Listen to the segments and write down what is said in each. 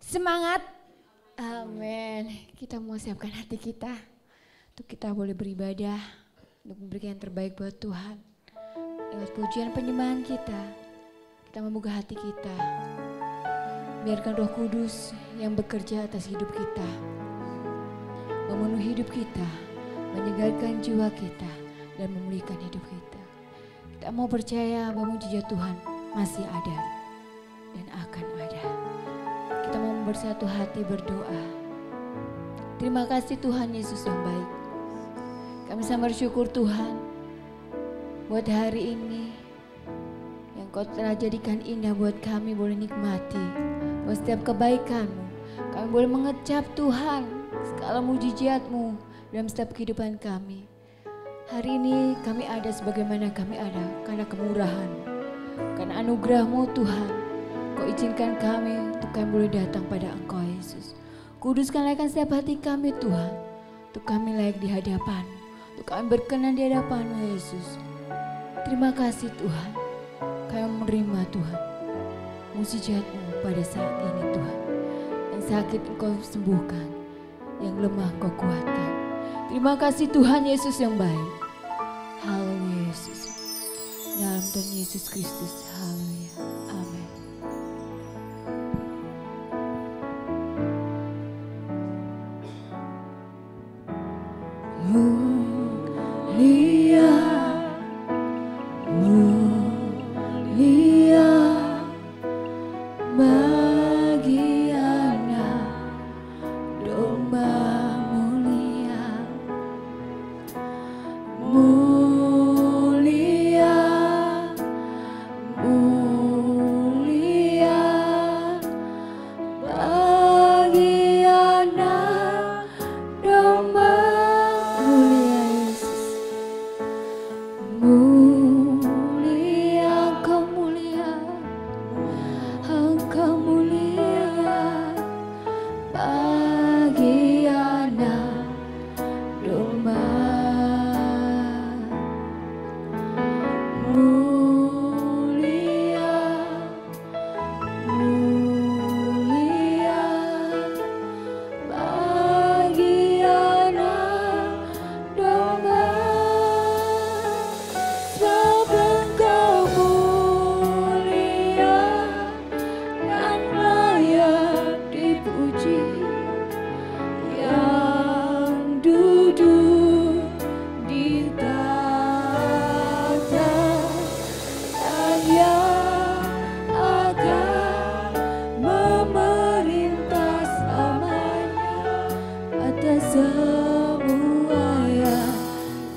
Semangat. Amin. Kita mau siapkan hati kita. Untuk kita boleh beribadah. Untuk memberikan yang terbaik buat Tuhan. Lewat pujian penyembahan kita. Kita membuka hati kita. Biarkan Roh Kudus yang bekerja atas hidup kita. Memenuhi hidup kita. Menyegarkan jiwa kita. Dan memulihkan hidup kita. Kita mau percaya bahwa mujizat Tuhan masih ada. Dan akan ada. Kita mau bersatu hati berdoa. Terima kasih Tuhan Yesus yang baik. Kami sangat bersyukur Tuhan buat hari ini yang Kau telah jadikan indah buat kami boleh nikmati. Buat setiap kebaikan-Mu kami boleh mengecap Tuhan segala mujizat-Mu dalam setiap kehidupan kami. Hari ini kami ada sebagaimana kami ada karena kemurahan, karena anugerah-Mu Tuhan. Kau izinkan kami untuk kami boleh datang pada Engkau Yesus. Kuduskan layakkan setiap hati kami Tuhan. Untuk kami layak di hadapan. Untuk kami berkenan di hadapan-Mu Yesus. Terima kasih Tuhan. Kami menerima Tuhan. Mujizat-Mu pada saat ini Tuhan. Yang sakit Engkau sembuhkan. Yang lemah Engkau kuatkan. Terima kasih Tuhan Yesus yang baik. Haleluya Yesus. Dalam Tuhan Yesus Kristus. Haleluya. Amin. Mulia, mulia bagi anak domba mulia, mulia, mulia bagi anak domba. Mulia, Engkau mulia, Engkau mulia bagi anak domba. Mulia, mulia bagi anak domba. Sebab Engkau mulia dan layak dipuji, yang duduk di tahta dan yang akan memerintah selamanya atas semua yang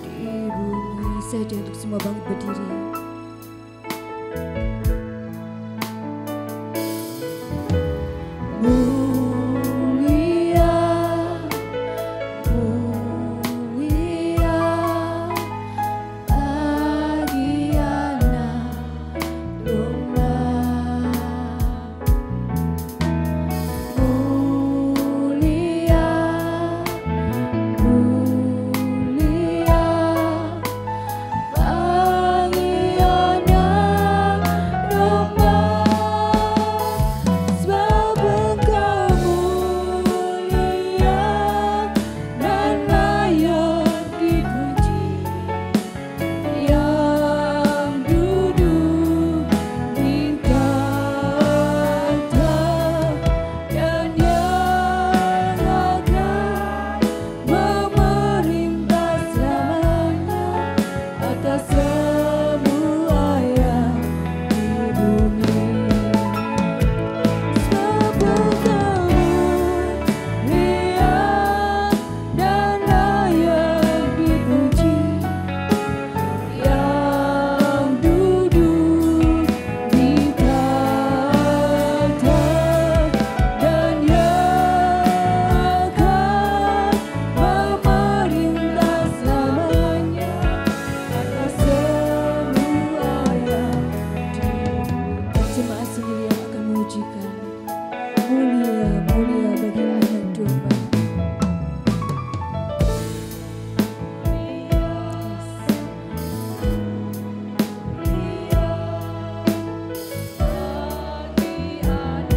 di bumi. Saja untuk semua bangkit berdiri. Mulia, mulia bagi anak domba. Mulia, mulia bagi anak domba. Sebab Engkau mulia dan layak dipuji, yang duduk di tahta dan yang akan memerintah selamanya atas semua yang di bumi. Sebab Engkau mulia dan layak dipuji, yang duduk di tahta dan yang akan memerintah selamanya atas semua yang di bumi. Jemaat sendiri yang akan memujikan. Mulia, mulia bagi anak domba. Bagi anak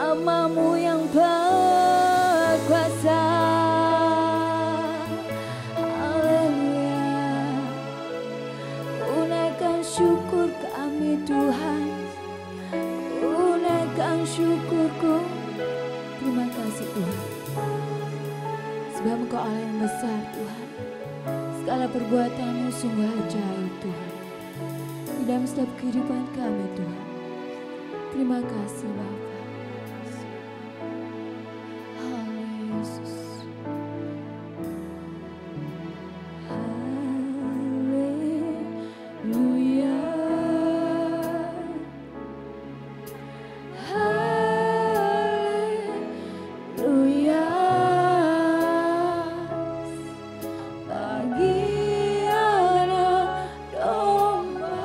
Namamu yang berkuasa. Haleluya. Ku naikkan syukur kami Tuhan, ku naikkan syukurku. Terima kasih Tuhan, sebab Engkau Allah yang besar Tuhan. Segala perbuatan-Mu sungguh ajaib Tuhan, di dalam setiap kehidupan kami Tuhan. Terima kasih Bapa. Haleluya Yesus. Haleluya. Haleluya. Bagi anak domba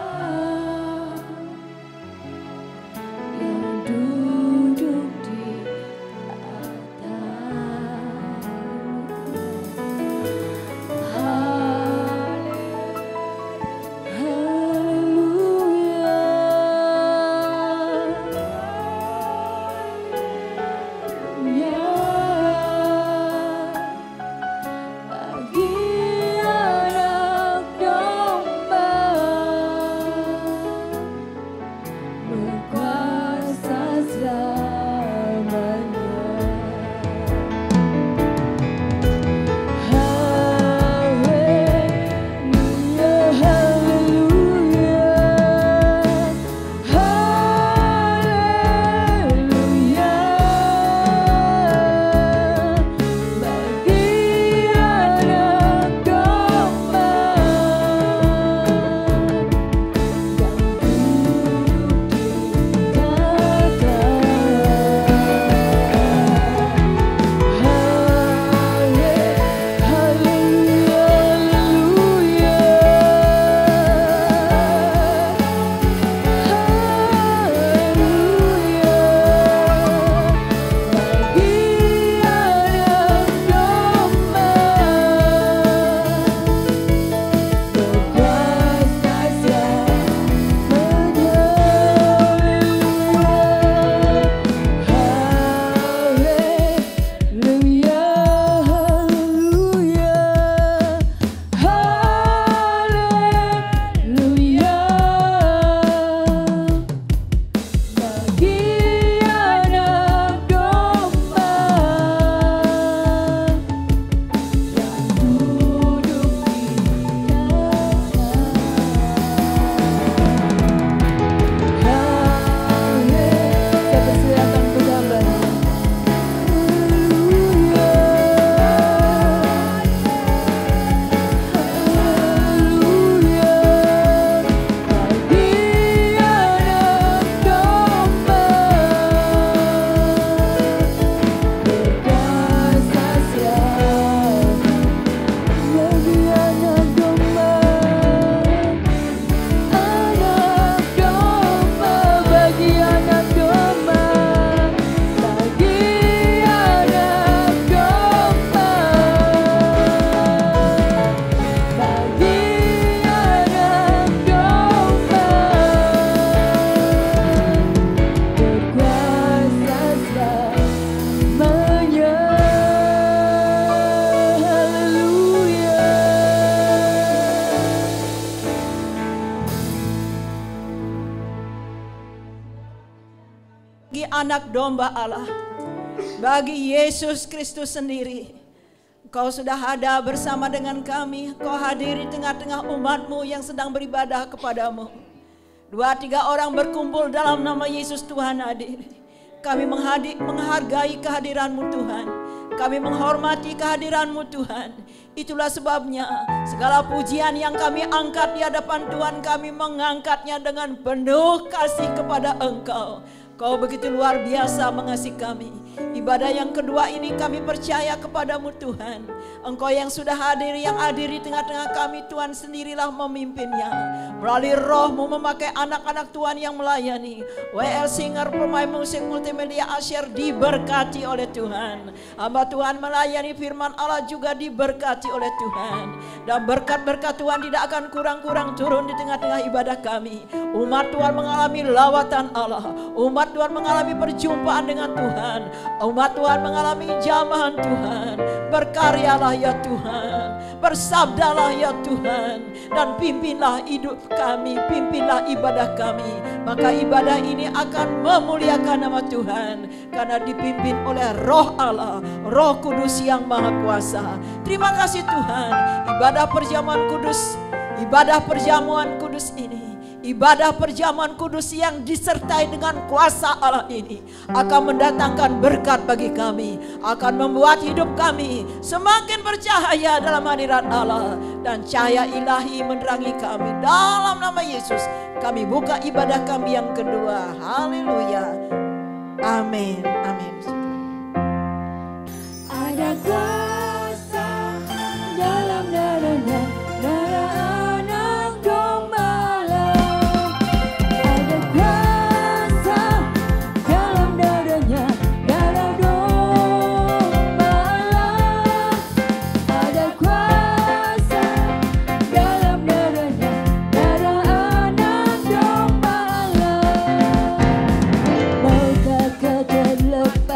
yang duduk di atas. Haleluya. Bagi anak domba berkuasa selamanya. Haleluya, haleluya, haleluya. Bagi anak domba yang duduk di bagi anak domba Allah, bagi Yesus Kristus sendiri. Kau sudah ada bersama dengan kami, Kau hadir di tengah-tengah umat-Mu yang sedang beribadah kepadamu. 2-3 orang berkumpul dalam nama Yesus, Tuhan hadir. Kami menghargai kehadiran-Mu Tuhan, kami menghormati kehadiran-Mu Tuhan. Itulah sebabnya segala pujian yang kami angkat di hadapan Tuhan, kami mengangkatnya dengan penuh kasih kepada Engkau. Kau begitu luar biasa mengasihi kami. Ibadah yang kedua ini kami percaya kepadamu Tuhan. Engkau yang sudah hadir, yang hadir di tengah-tengah kami, Tuhan sendirilah memimpinnya. Melalui roh-Mu memakai anak-anak Tuhan yang melayani. WL Singer, pemain musik multimedia Asyir diberkati oleh Tuhan. Hamba Tuhan melayani firman Allah juga diberkati oleh Tuhan. Dan berkat-berkat Tuhan tidak akan kurang-kurang turun di tengah-tengah ibadah kami. Umat Tuhan mengalami lawatan Allah. Umat Tuhan mengalami perjumpaan dengan Tuhan. Umat Tuhan mengalami jamahan Tuhan. Berkaryalah ya Tuhan, bersabdalah ya Tuhan, dan pimpinlah hidup kami, pimpinlah ibadah kami. Maka ibadah ini akan memuliakan nama Tuhan, karena dipimpin oleh Roh Allah, Roh Kudus yang Maha Kuasa. Terima kasih Tuhan, ibadah perjamuan kudus ini, ibadah perjamuan kudus yang disertai dengan kuasa Allah ini akan mendatangkan berkat bagi kami, akan membuat hidup kami semakin bercahaya dalam hadirat Allah, dan cahaya ilahi menerangi kami. Dalam nama Yesus kami buka ibadah kami yang kedua. Haleluya. Amin. Amin. Ada kuasa dalam darahnya, darah anak domba. Ada kuasa dalam darahnya, darah domba. Ada kuasa dalam darahnya, darah anak domba. Maukah kau terlepas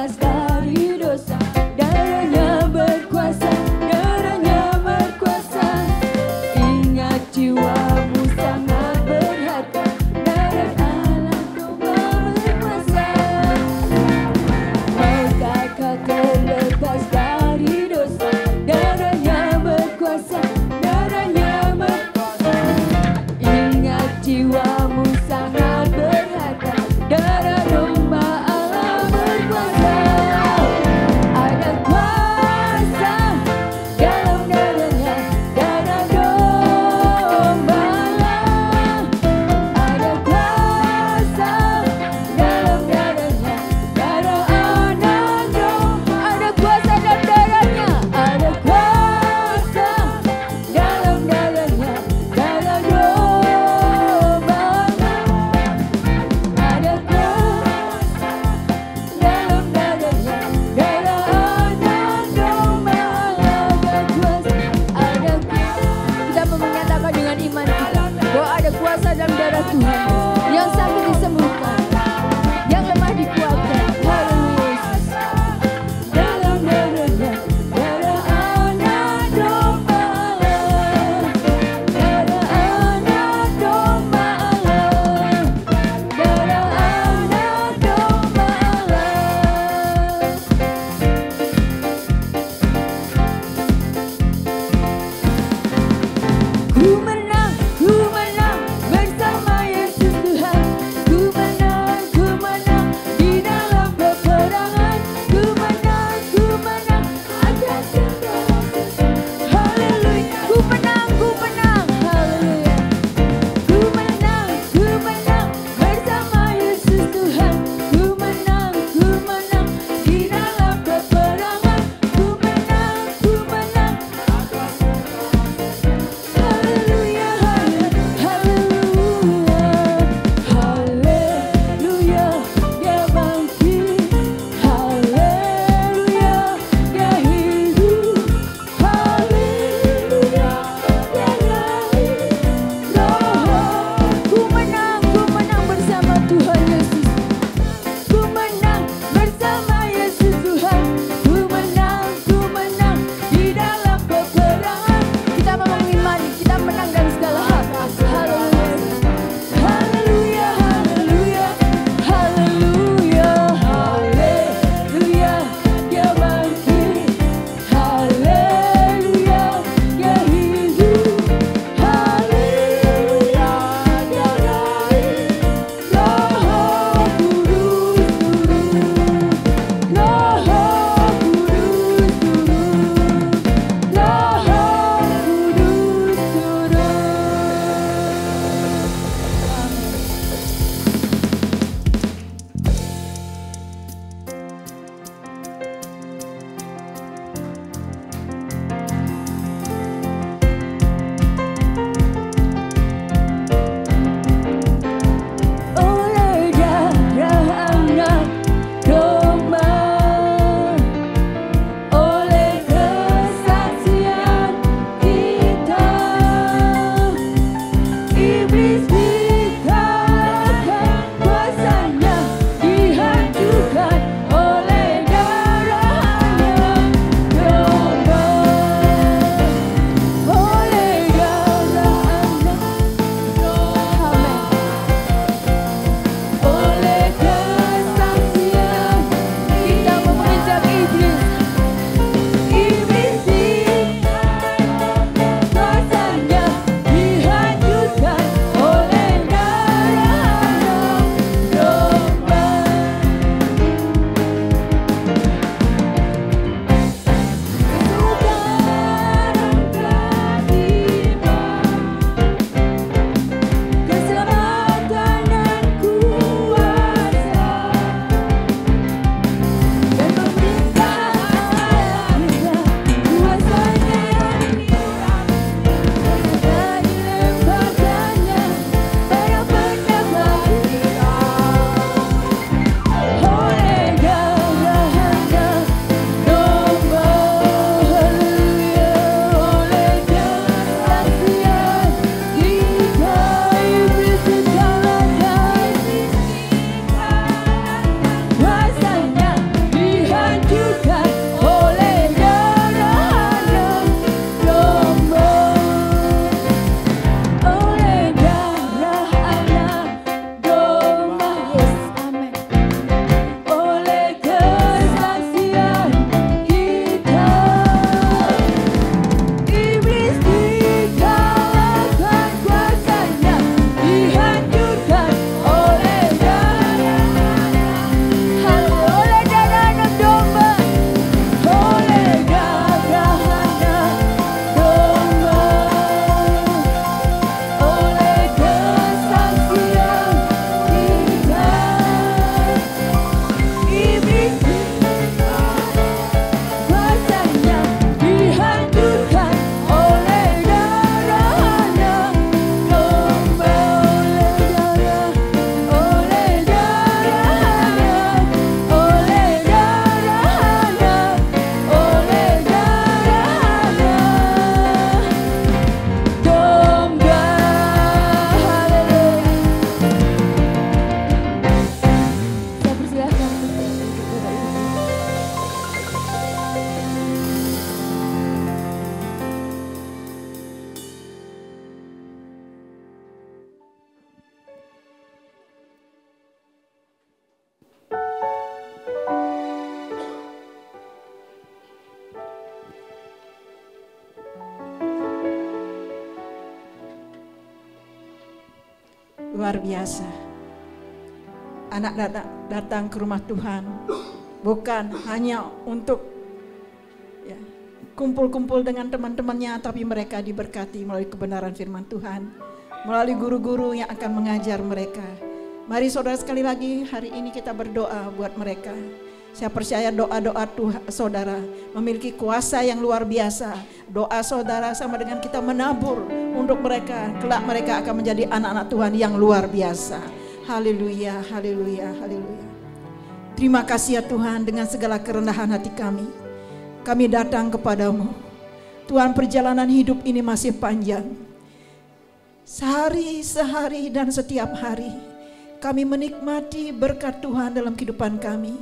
luar biasa. Anak datang ke rumah Tuhan bukan hanya untuk kumpul-kumpul dengan teman-temannya, tapi mereka diberkati melalui kebenaran firman Tuhan, melalui guru-guru yang akan mengajar mereka. Mari saudara, sekali lagi hari ini kita berdoa buat mereka. Saya percaya doa-doa Tuhan saudara memiliki kuasa yang luar biasa. Doa saudara sama dengan kita menabur untuk mereka. Kelak mereka akan menjadi anak-anak Tuhan yang luar biasa. Haleluya, haleluya, haleluya. Terima kasih ya Tuhan, dengan segala kerendahan hati kami datang kepadamu. Tuhan, perjalanan hidup ini masih panjang. Sehari dan setiap hari kami menikmati berkat Tuhan dalam kehidupan kami.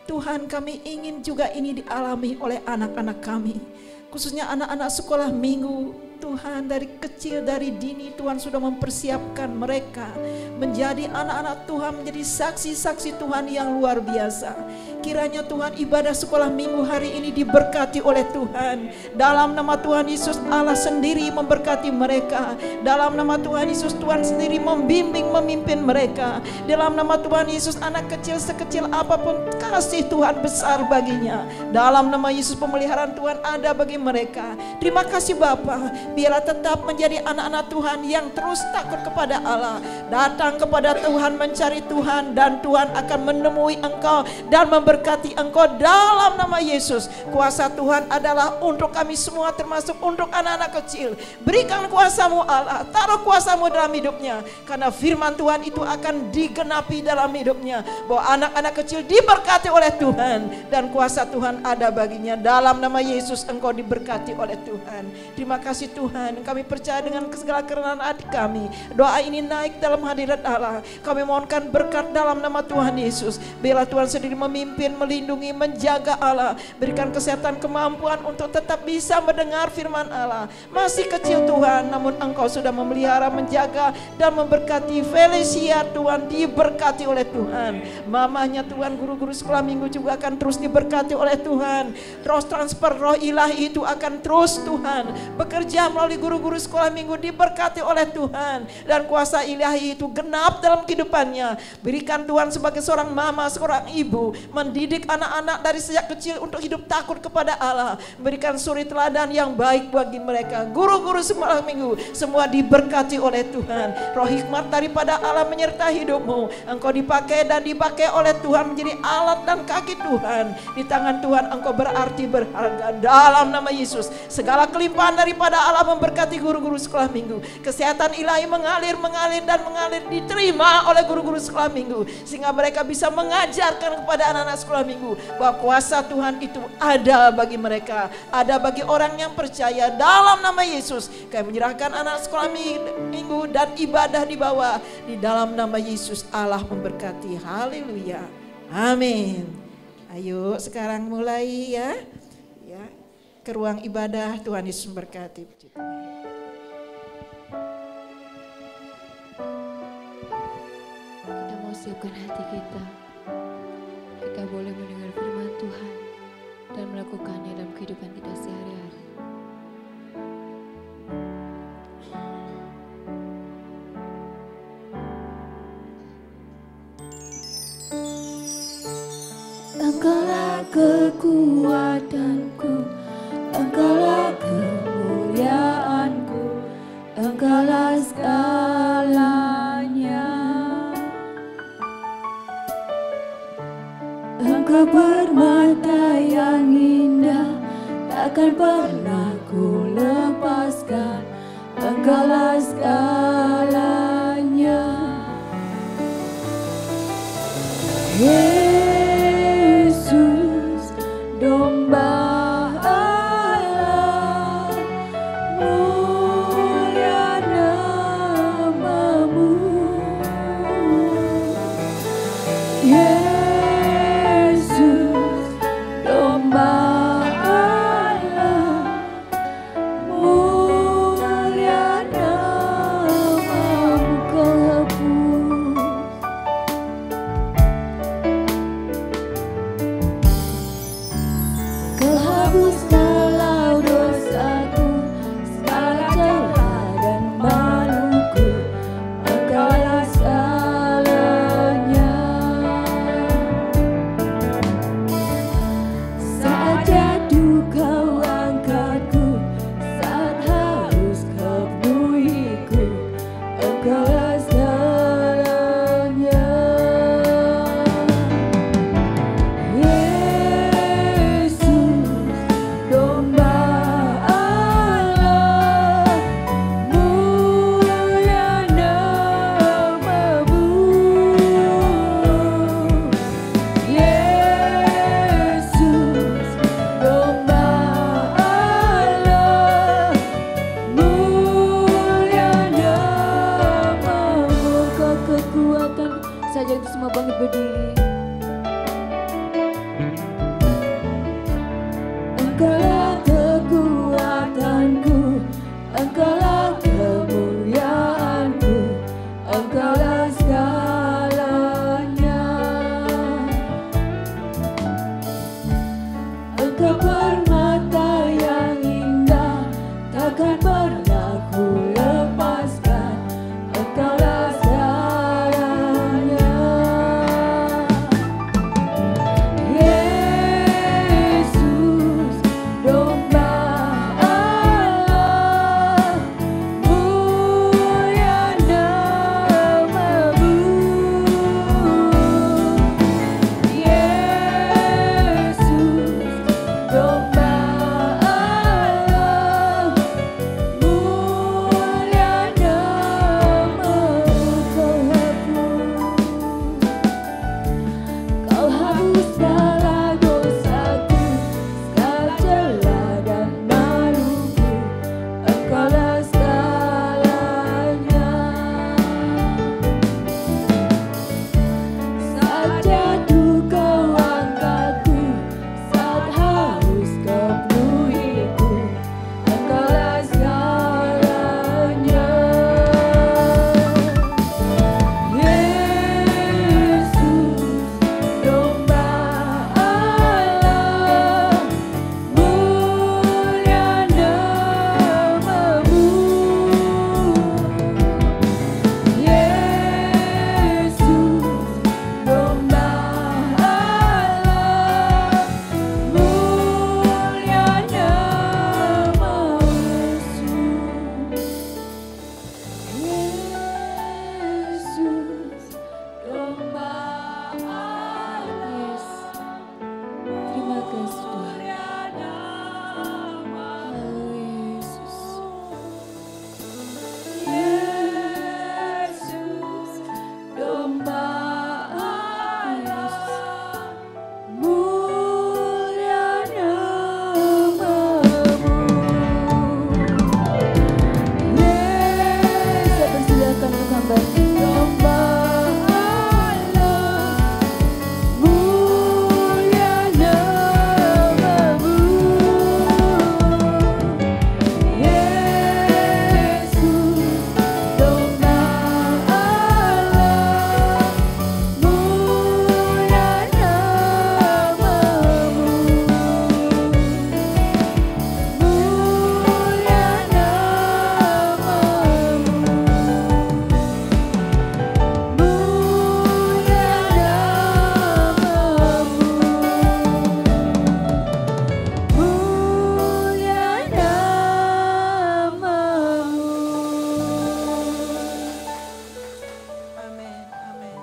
Tuhan, kami ingin juga ini dialami oleh anak-anak kami, khususnya anak-anak sekolah minggu. Tuhan, dari kecil, dari dini Tuhan sudah mempersiapkan mereka menjadi anak-anak Tuhan, menjadi saksi-saksi Tuhan yang luar biasa. Kiranya Tuhan, ibadah sekolah minggu hari ini diberkati oleh Tuhan. Dalam nama Tuhan Yesus, Allah sendiri memberkati mereka. Dalam nama Tuhan Yesus, Tuhan sendiri membimbing, memimpin mereka. Dalam nama Tuhan Yesus, anak kecil sekecil apapun kasih Tuhan besar baginya. Dalam nama Yesus, pemeliharaan Tuhan ada bagi mereka. Terima kasih Bapa, biarlah tetap menjadi anak-anak Tuhan yang terus takut kepada Allah, datang kepada Tuhan, mencari Tuhan, dan Tuhan akan menemui engkau dan memberkati engkau dalam nama Yesus. Kuasa Tuhan adalah untuk kami semua, termasuk untuk anak-anak kecil. Berikan kuasa-Mu Allah, taruh kuasa-Mu dalam hidupnya, karena firman Tuhan itu akan digenapi dalam hidupnya, bahwa anak-anak kecil diberkati oleh Tuhan dan kuasa Tuhan ada baginya. Dalam nama Yesus engkau diberkati oleh Tuhan. Terima kasih Tuhan, kami percaya dengan segala kerendahan hati kami, doa ini naik dalam hadirat Allah. Kami mohonkan berkat dalam nama Tuhan Yesus. Biarlah Tuhan sendiri memimpin, melindungi, menjaga Allah. Berikan kesehatan, kemampuan untuk tetap bisa mendengar firman Allah. Masih kecil Tuhan, namun engkau sudah memelihara, menjaga, dan memberkati. Felicia Tuhan diberkati oleh Tuhan. Mamanya Tuhan, guru-guru sekolah minggu juga akan terus diberkati oleh Tuhan. Terus transfer roh ilahi itu akan terus Tuhan bekerja melalui guru-guru sekolah minggu, diberkati oleh Tuhan, dan kuasa ilahi itu genap dalam kehidupannya. Berikan Tuhan sebagai seorang mama, seorang ibu, mendidik anak-anak dari sejak kecil untuk hidup takut kepada Allah. Berikan suri teladan yang baik bagi mereka. Guru-guru sekolah minggu semua diberkati oleh Tuhan. Roh hikmat daripada Allah menyertai hidupmu. Engkau dipakai dan dipakai oleh Tuhan menjadi alat dan kaki Tuhan. Di tangan Tuhan engkau berarti berharga. Dalam nama Yesus, segala kelimpahan daripada Allah memberkati guru-guru sekolah minggu. Kesehatan ilahi mengalir diterima oleh guru-guru sekolah minggu, sehingga mereka bisa mengajarkan kepada anak-anak sekolah minggu bahwa kuasa Tuhan itu ada bagi mereka, ada bagi orang yang percaya. Dalam nama Yesus kami menyerahkan anak sekolah minggu dan ibadah di bawah. Di dalam nama Yesus Allah memberkati. Haleluya, amin. Ayo sekarang mulai ya ke ruang ibadah. Tuhan Yesus memberkati. Kita mau siapkan hati kita. Kita boleh mendengar firman Tuhan dan melakukannya dalam kehidupan kita sehari-hari. Engkaulah kekuatanku, Engkaulah kemuliaanku, Engkaulah segalanya. Engkau permata yang indah, takkan pernah ku lepaskan. Engkaulah segalanya. Yesus, domba Allah, mulia namamu. Yesus, domba Allah, mulia namamu. Kehapus kalau dosaku, segala celah dan maluku. Engkaulah Engkaulah kekuatanku, Engkaulah kemuliaanku, Engkaulah segalanya. Engkau permata yang indah, takkan pernah ku lepaskan, Engkaulah segalanya. Yesus, domba Allah, mulia namamu. Yesus, domba Allah, mulia namamu. Kau hapus segala dosaku, segala celah dan maluku, Engkaulah segalanya. Saat jatuh kau angkatku, saat haus kau penuhiku, Engkaulah segalanya. Yesus, domba Allah, mulia namamu. Yesus, domba Allah, mulia namamu. Yesus, domba Allah, Terima kasih Tuhan. mulia namamu. Oh Yesus. Yesus, domba Allah, mulia namamu. Saya persilakan untuk hamba. Domba Allah, mulia namamu. Yesus, domba Allah, mulia namamu. Mulia Amin, amin, amin.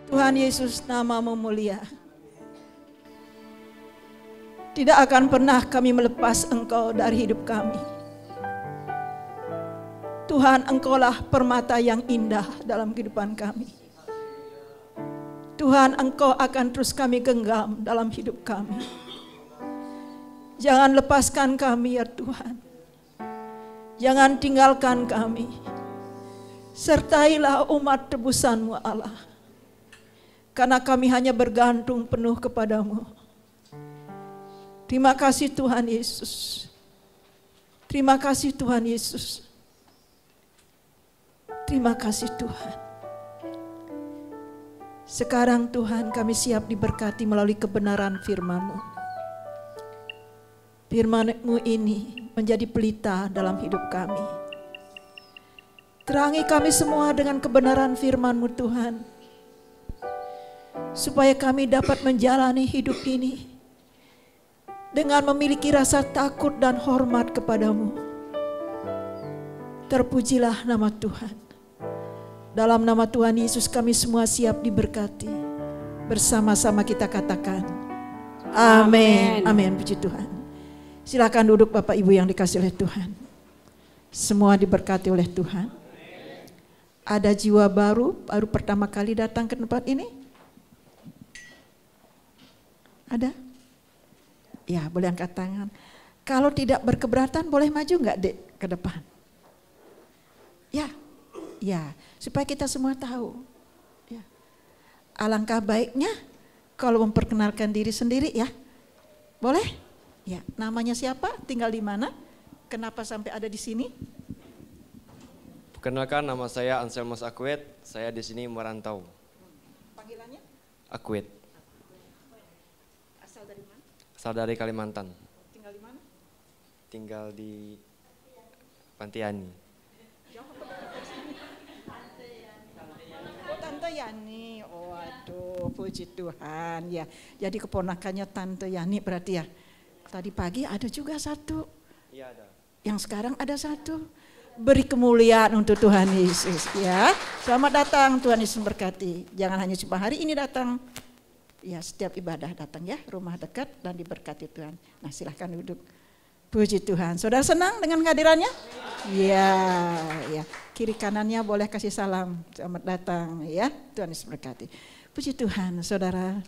Tuhan Yesus, namamu mulia. Tidak akan pernah kami melepas Engkau dari hidup kami. Tuhan, Engkaulah permata yang indah dalam kehidupan kami. Tuhan, Engkau akan terus kami genggam dalam hidup kami. Jangan lepaskan kami ya Tuhan. Jangan tinggalkan kami. Sertailah umat tebusan-Mu Allah. Karena kami hanya bergantung penuh kepadamu. Terima kasih Tuhan Yesus. Terima kasih Tuhan Yesus. Terima kasih Tuhan. Sekarang Tuhan kami siap diberkati melalui kebenaran firman-Mu. Firman-Mu ini menjadi pelita dalam hidup kami. Terangi kami semua dengan kebenaran firman-Mu Tuhan. Supaya kami dapat menjalani hidup ini dengan memiliki rasa takut dan hormat kepadamu. Terpujilah nama Tuhan. Dalam nama Tuhan Yesus kami semua siap diberkati. Bersama-sama kita katakan amin. Amin, puji Tuhan. Silakan duduk Bapak Ibu yang dikasihi oleh Tuhan. Semua diberkati oleh Tuhan. Ada jiwa baru pertama kali datang ke tempat ini? Ada? Ya, boleh angkat tangan. Kalau tidak berkeberatan boleh maju enggak Dek ke depan? Ya, ya, supaya kita semua tahu. Ya. Alangkah baiknya kalau memperkenalkan diri sendiri ya. Boleh? Ya, namanya siapa? Tinggal di mana? Kenapa sampai ada di sini? Perkenalkan, nama saya Anselmus Akwet. Saya di sini merantau. Panggilannya? Akwet. Asal dari mana? Asal dari Kalimantan. Tinggal di mana? Tinggal di Pantiani. Oh, Tante Yani. Oh, aduh, puji Tuhan ya. Jadi keponakannya Tante Yani berarti ya. Tadi pagi ada juga satu. Iya ada. Yang sekarang ada satu. Beri kemuliaan untuk Tuhan Yesus ya. Selamat datang, Tuhan Yesus memberkati. Jangan hanya cuma hari ini datang. Ya, setiap ibadah datang ya, rumah dekat dan diberkati Tuhan. Nah, silahkan duduk. Puji Tuhan. Saudara senang dengan kehadirannya? Ya, ya. Kiri kanannya boleh kasih salam. Selamat datang ya. Tuhan Yesus memberkati. Puji Tuhan, saudara.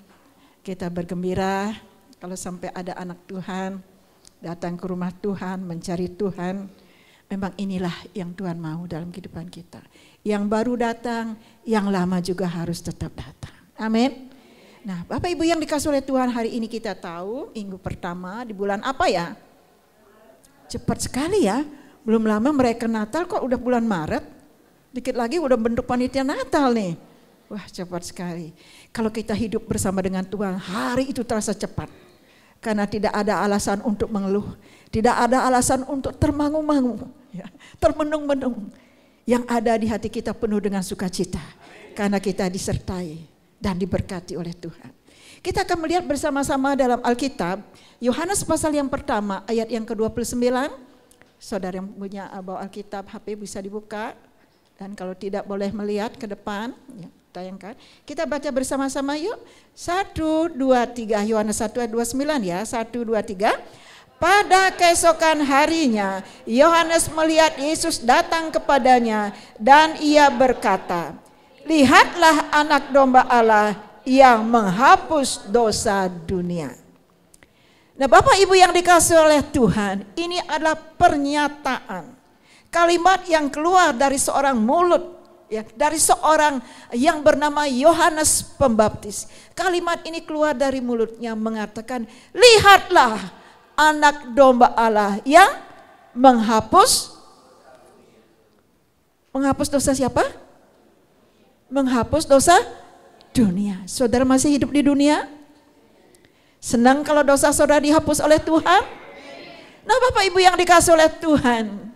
Kita bergembira kalau sampai ada anak Tuhan datang ke rumah Tuhan, mencari Tuhan. Memang inilah yang Tuhan mau dalam kehidupan kita. Yang baru datang, yang lama juga harus tetap datang. Amin. Nah, Bapak Ibu yang dikasih oleh Tuhan, hari ini kita tahu minggu pertama di bulan apa ya? Cepat sekali ya. Belum lama mereka Natal kok udah bulan Maret. Dikit lagi udah bentuk panitia Natal nih. Wah, cepat sekali. Kalau kita hidup bersama dengan Tuhan, hari itu terasa cepat. Karena tidak ada alasan untuk mengeluh. Tidak ada alasan untuk termangu-mangu. Ya, termenung-menung. Yang ada di hati kita penuh dengan sukacita. Karena kita disertai dan diberkati oleh Tuhan. Kita akan melihat bersama-sama dalam Alkitab. Yohanes pasal yang pertama ayat yang ke-29. Saudara yang punya bawa Alkitab HP bisa dibuka. Dan kalau tidak boleh melihat ke depan. Ya, tayangkan. Kita baca bersama-sama yuk. 1, 2, 3. Yohanes 1 ayat 29 ya. 1, 2, 3. Pada keesokan harinya, Yohanes melihat Yesus datang kepadanya dan ia berkata, "Lihatlah anak domba Allah yang menghapus dosa dunia." Nah, Bapak Ibu yang dikasihi oleh Tuhan, ini adalah pernyataan. Kalimat yang keluar dari seorang mulut, ya, dari seorang yang bernama Yohanes Pembaptis. Kalimat ini keluar dari mulutnya mengatakan, "Lihatlah anak domba Allah yang menghapus dosa siapa? Menghapus dosa dunia." Saudara masih hidup di dunia? Senang kalau dosa saudara dihapus oleh Tuhan? Nah, Bapak Ibu yang dikasihi oleh Tuhan,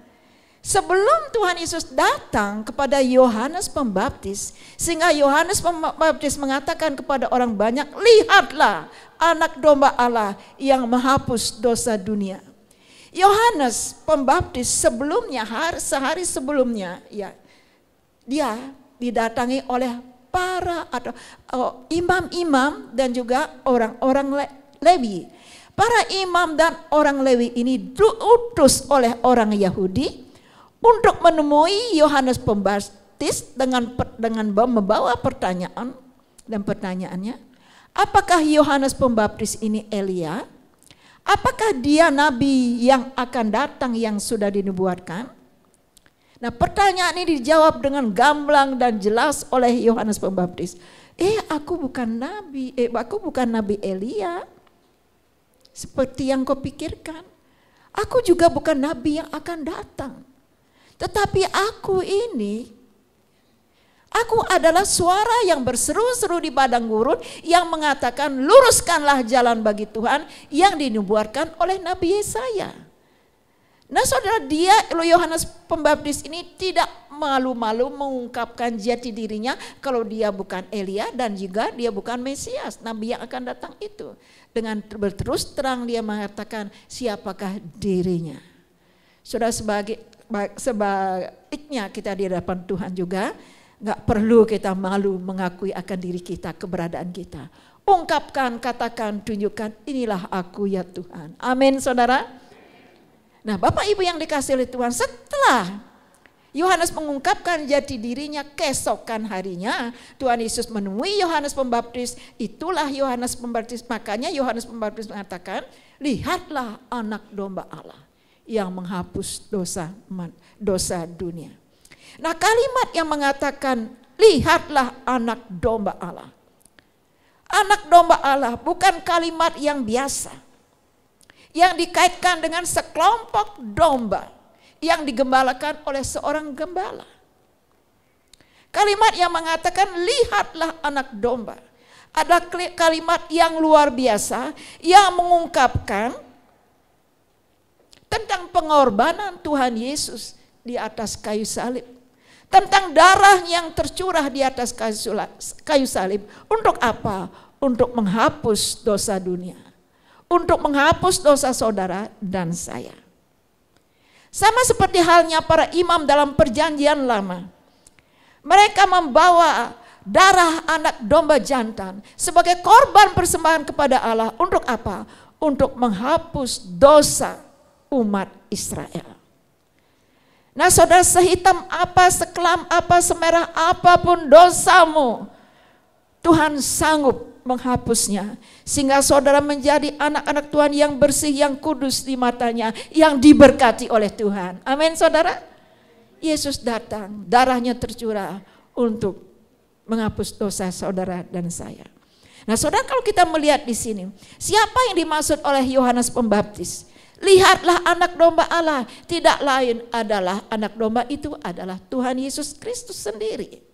sebelum Tuhan Yesus datang kepada Yohanes Pembaptis, sehingga Yohanes Pembaptis mengatakan kepada orang banyak, "Lihatlah anak domba Allah yang menghapus dosa dunia." Yohanes Pembaptis sebelumnya, sehari sebelumnya, ya, dia didatangi oleh para atau imam-imam dan juga orang-orang Lewi. Para imam dan orang Lewi ini diutus oleh orang Yahudi untuk menemui Yohanes Pembaptis dengan membawa pertanyaan, dan pertanyaannya, apakah Yohanes Pembaptis ini Elia? Apakah dia nabi yang akan datang yang sudah dinubuatkan? Nah, pertanyaan ini dijawab dengan gamblang dan jelas oleh Yohanes Pembaptis. Aku bukan nabi Elia seperti yang kau pikirkan. Aku juga bukan nabi yang akan datang. Tetapi aku adalah suara yang berseru-seru di padang gurun yang mengatakan, luruskanlah jalan bagi Tuhan yang dinubuatkan oleh Nabi Yesaya. Nah, saudara, Yohanes Pembaptis ini tidak malu-malu mengungkapkan jati dirinya kalau dia bukan Elia dan juga dia bukan Mesias, nabi yang akan datang itu. Dengan berterus terang dia mengatakan siapakah dirinya. Saudara, sebaiknya kita di hadapan Tuhan juga gak perlu kita malu mengakui akan diri kita, keberadaan kita. Ungkapkan, katakan, tunjukkan, inilah aku ya Tuhan. Amin, saudara. Nah, Bapak Ibu yang dikasihi oleh Tuhan, setelah Yohanes mengungkapkan jati dirinya, keesokan harinya Tuhan Yesus menemui Yohanes Pembaptis. Itulah Yohanes Pembaptis. Makanya Yohanes Pembaptis mengatakan, lihatlah anak domba Allah yang menghapus dosa dunia. Nah, kalimat yang mengatakan lihatlah anak domba Allah. Anak domba Allah bukan kalimat yang biasa, yang dikaitkan dengan sekelompok domba yang digembalakan oleh seorang gembala. Kalimat yang mengatakan lihatlah anak domba adalah kalimat yang luar biasa yang mengungkapkan tentang pengorbanan Tuhan Yesus di atas kayu salib. Tentang darah yang tercurah di atas kayu salib. Untuk apa? Untuk menghapus dosa dunia. Untuk menghapus dosa saudara dan saya. Sama seperti halnya para imam dalam perjanjian lama. Mereka membawa darah anak domba jantan sebagai korban persembahan kepada Allah. Untuk apa? Untuk menghapus dosa umat Israel. Nah saudara, sehitam apa, sekelam apa, semerah apapun dosamu, Tuhan sanggup menghapusnya. Sehingga saudara menjadi anak-anak Tuhan yang bersih, yang kudus di matanya, yang diberkati oleh Tuhan. Amin saudara. Yesus datang, darahnya tercurah untuk menghapus dosa saudara dan saya. Nah saudara, kalau kita melihat di sini, siapa yang dimaksud oleh Yohanes Pembaptis? Lihatlah anak domba Allah, tidak lain adalah anak domba itu adalah Tuhan Yesus Kristus sendiri.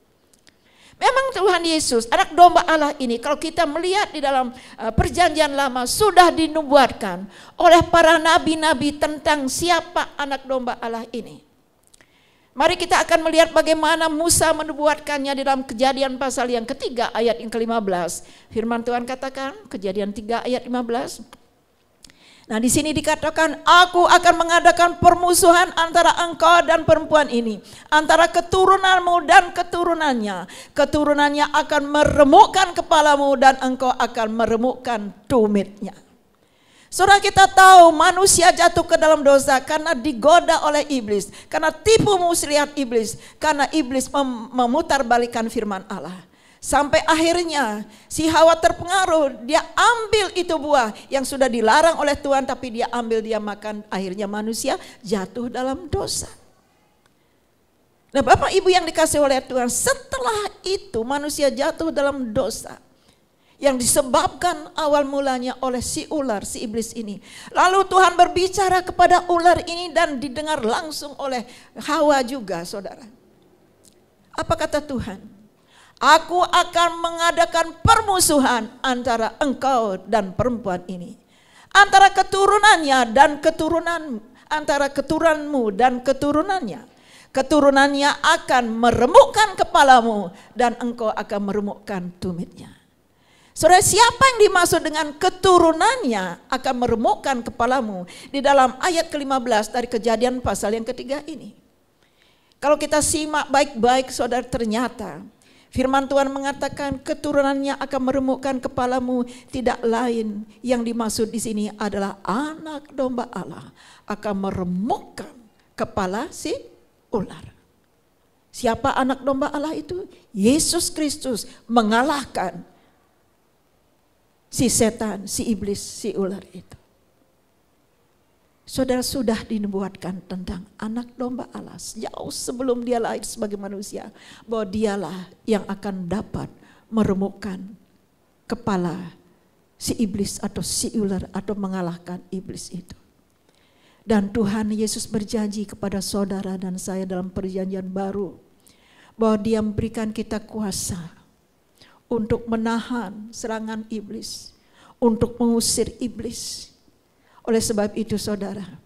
Memang Tuhan Yesus, anak domba Allah ini, kalau kita melihat di dalam perjanjian lama sudah dinubuatkan oleh para nabi-nabi tentang siapa anak domba Allah ini. Mari kita akan melihat bagaimana Musa menubuatkannya di dalam Kejadian pasal yang ketiga ayat yang ke-15. Firman Tuhan katakan, Kejadian 3 ayat 15. Nah di sini dikatakan, aku akan mengadakan permusuhan antara engkau dan perempuan ini, antara keturunanmu dan keturunannya. Keturunannya akan meremukkan kepalamu dan engkau akan meremukkan tumitnya. Saudara, kita tahu manusia jatuh ke dalam dosa karena digoda oleh iblis, karena tipu muslihat iblis, karena iblis memutarbalikkan firman Allah. Sampai akhirnya si Hawa terpengaruh, dia ambil itu buah yang sudah dilarang oleh Tuhan, tapi dia ambil, dia makan, akhirnya manusia jatuh dalam dosa. Nah Bapak Ibu yang dikasih oleh Tuhan, setelah itu manusia jatuh dalam dosa yang disebabkan awal mulanya oleh si ular, si iblis ini. Lalu Tuhan berbicara kepada ular ini dan didengar langsung oleh Hawa juga, saudara. Apa kata Tuhan? Aku akan mengadakan permusuhan antara engkau dan perempuan ini. Antara keturunannya dan antara keturunanmu dan keturunannya. Keturunannya akan meremukkan kepalamu dan engkau akan meremukkan tumitnya. Saudara, siapa yang dimaksud dengan keturunannya akan meremukkan kepalamu di dalam ayat ke-15 dari Kejadian pasal yang ketiga ini. Kalau kita simak baik-baik saudara, ternyata firman Tuhan mengatakan keturunannya akan meremukkan kepalamu, tidak lain yang dimaksud di sini adalah anak domba Allah akan meremukkan kepala si ular. Siapa anak domba Allah itu? Yesus Kristus mengalahkan si setan, si iblis, si ular itu. Saudara, sudah dinubuatkan tentang anak domba Allah jauh sebelum dia lahir sebagai manusia, bahwa dialah yang akan dapat meremukkan kepala si iblis atau si ular atau mengalahkan iblis itu. Dan Tuhan Yesus berjanji kepada saudara dan saya dalam perjanjian baru bahwa dia memberikan kita kuasa untuk menahan serangan iblis, untuk mengusir iblis. Oleh sebab itu saudara,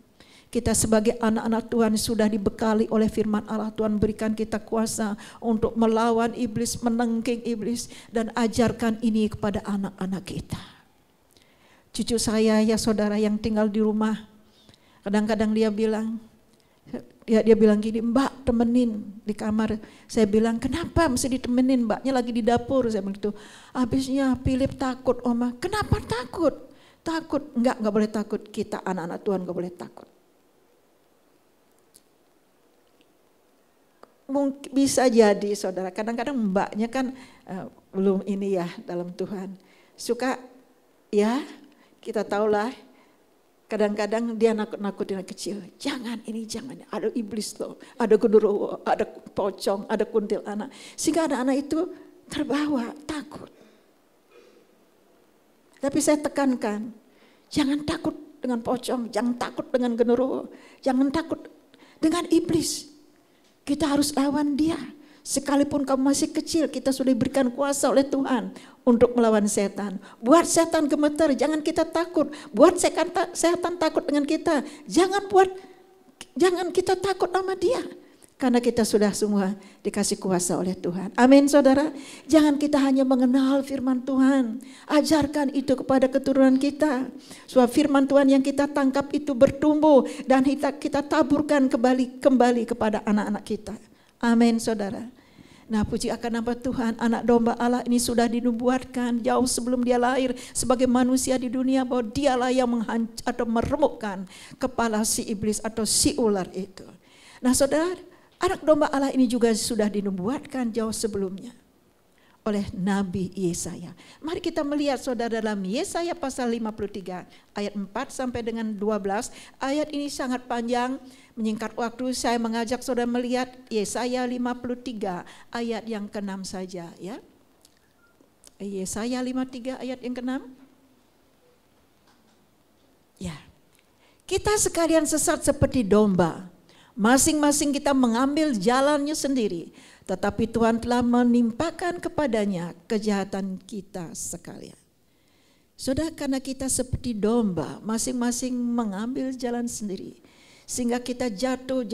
kita sebagai anak-anak Tuhan sudah dibekali oleh firman Allah. Tuhan berikan kita kuasa untuk melawan iblis, menengking iblis, dan ajarkan ini kepada anak-anak kita. Cucu saya ya saudara yang tinggal di rumah, kadang-kadang dia bilang, dia bilang gini, Mbak temenin di kamar. Saya bilang, kenapa mesti ditemenin, Mbaknya lagi di dapur. Saya bilang gitu. Habisnya Philip takut, Oma. Kenapa takut? Takut. Enggak boleh takut. Kita anak-anak Tuhan enggak boleh takut. Mungkin bisa jadi saudara, kadang-kadang mbaknya kan belum ini ya dalam Tuhan. Suka ya, kita tahulah. Kadang-kadang dia nakut-nakutin anak kecil. Jangan ini, jangan. Ada iblis loh, ada genderuwo, ada pocong, ada kuntilanak. Sehingga anak-anak itu terbawa takut. Tapi saya tekankan, jangan takut dengan pocong, jangan takut dengan genderuwo, jangan takut dengan iblis. Kita harus lawan dia. Sekalipun kamu masih kecil, kita sudah diberikan kuasa oleh Tuhan untuk melawan setan. Buat setan gemetar, jangan kita takut. Buat setan takut dengan kita, jangan kita takut sama dia. Karena kita sudah semua dikasih kuasa oleh Tuhan. Amin saudara. Jangan kita hanya mengenal firman Tuhan. Ajarkan itu kepada keturunan kita. Sebab firman Tuhan yang kita tangkap itu bertumbuh. Dan kita taburkan kembali kepada anak-anak kita. Amin saudara. Nah puji akan nama Tuhan, anak domba Allah ini sudah dinubuatkan jauh sebelum dia lahir sebagai manusia di dunia, bahwa dialah yang meremukkan kepala si iblis atau si ular itu. Nah saudara, anak domba Allah ini juga sudah dinubuatkan jauh sebelumnya oleh Nabi Yesaya. Mari kita melihat saudara dalam Yesaya pasal 53 ayat 4 sampai dengan 12. Ayat ini sangat panjang, menyingkat waktu saya mengajak saudara melihat Yesaya 53 ayat yang ke-6 saja ya. Yesaya 53 ayat yang ke-6. Ya. Kita sekalian sesat seperti domba. Masing-masing kita mengambil jalannya sendiri. Tetapi Tuhan telah menimpakan kepadanya kejahatan kita sekalian. Saudara, karena kita seperti domba, masing-masing mengambil jalan sendiri. Sehingga kita jatuh,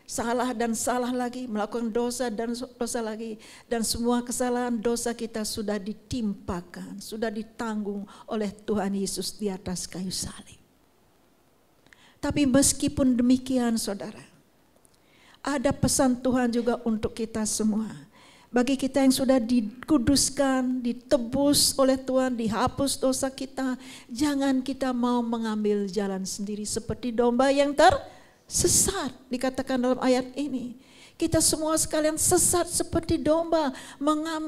salah dan salah lagi, melakukan dosa dan dosa lagi. Dan semua kesalahan dosa kita sudah ditimpakan, sudah ditanggung oleh Tuhan Yesus di atas kayu salib. Tapi meskipun demikian saudara, ada pesan Tuhan juga untuk kita semua. Bagi kita yang sudah dikuduskan, ditebus oleh Tuhan, dihapus dosa kita, jangan kita mau mengambil jalan sendiri seperti domba yang tersesat. Dikatakan dalam ayat ini, kita semua sekalian sesat seperti domba,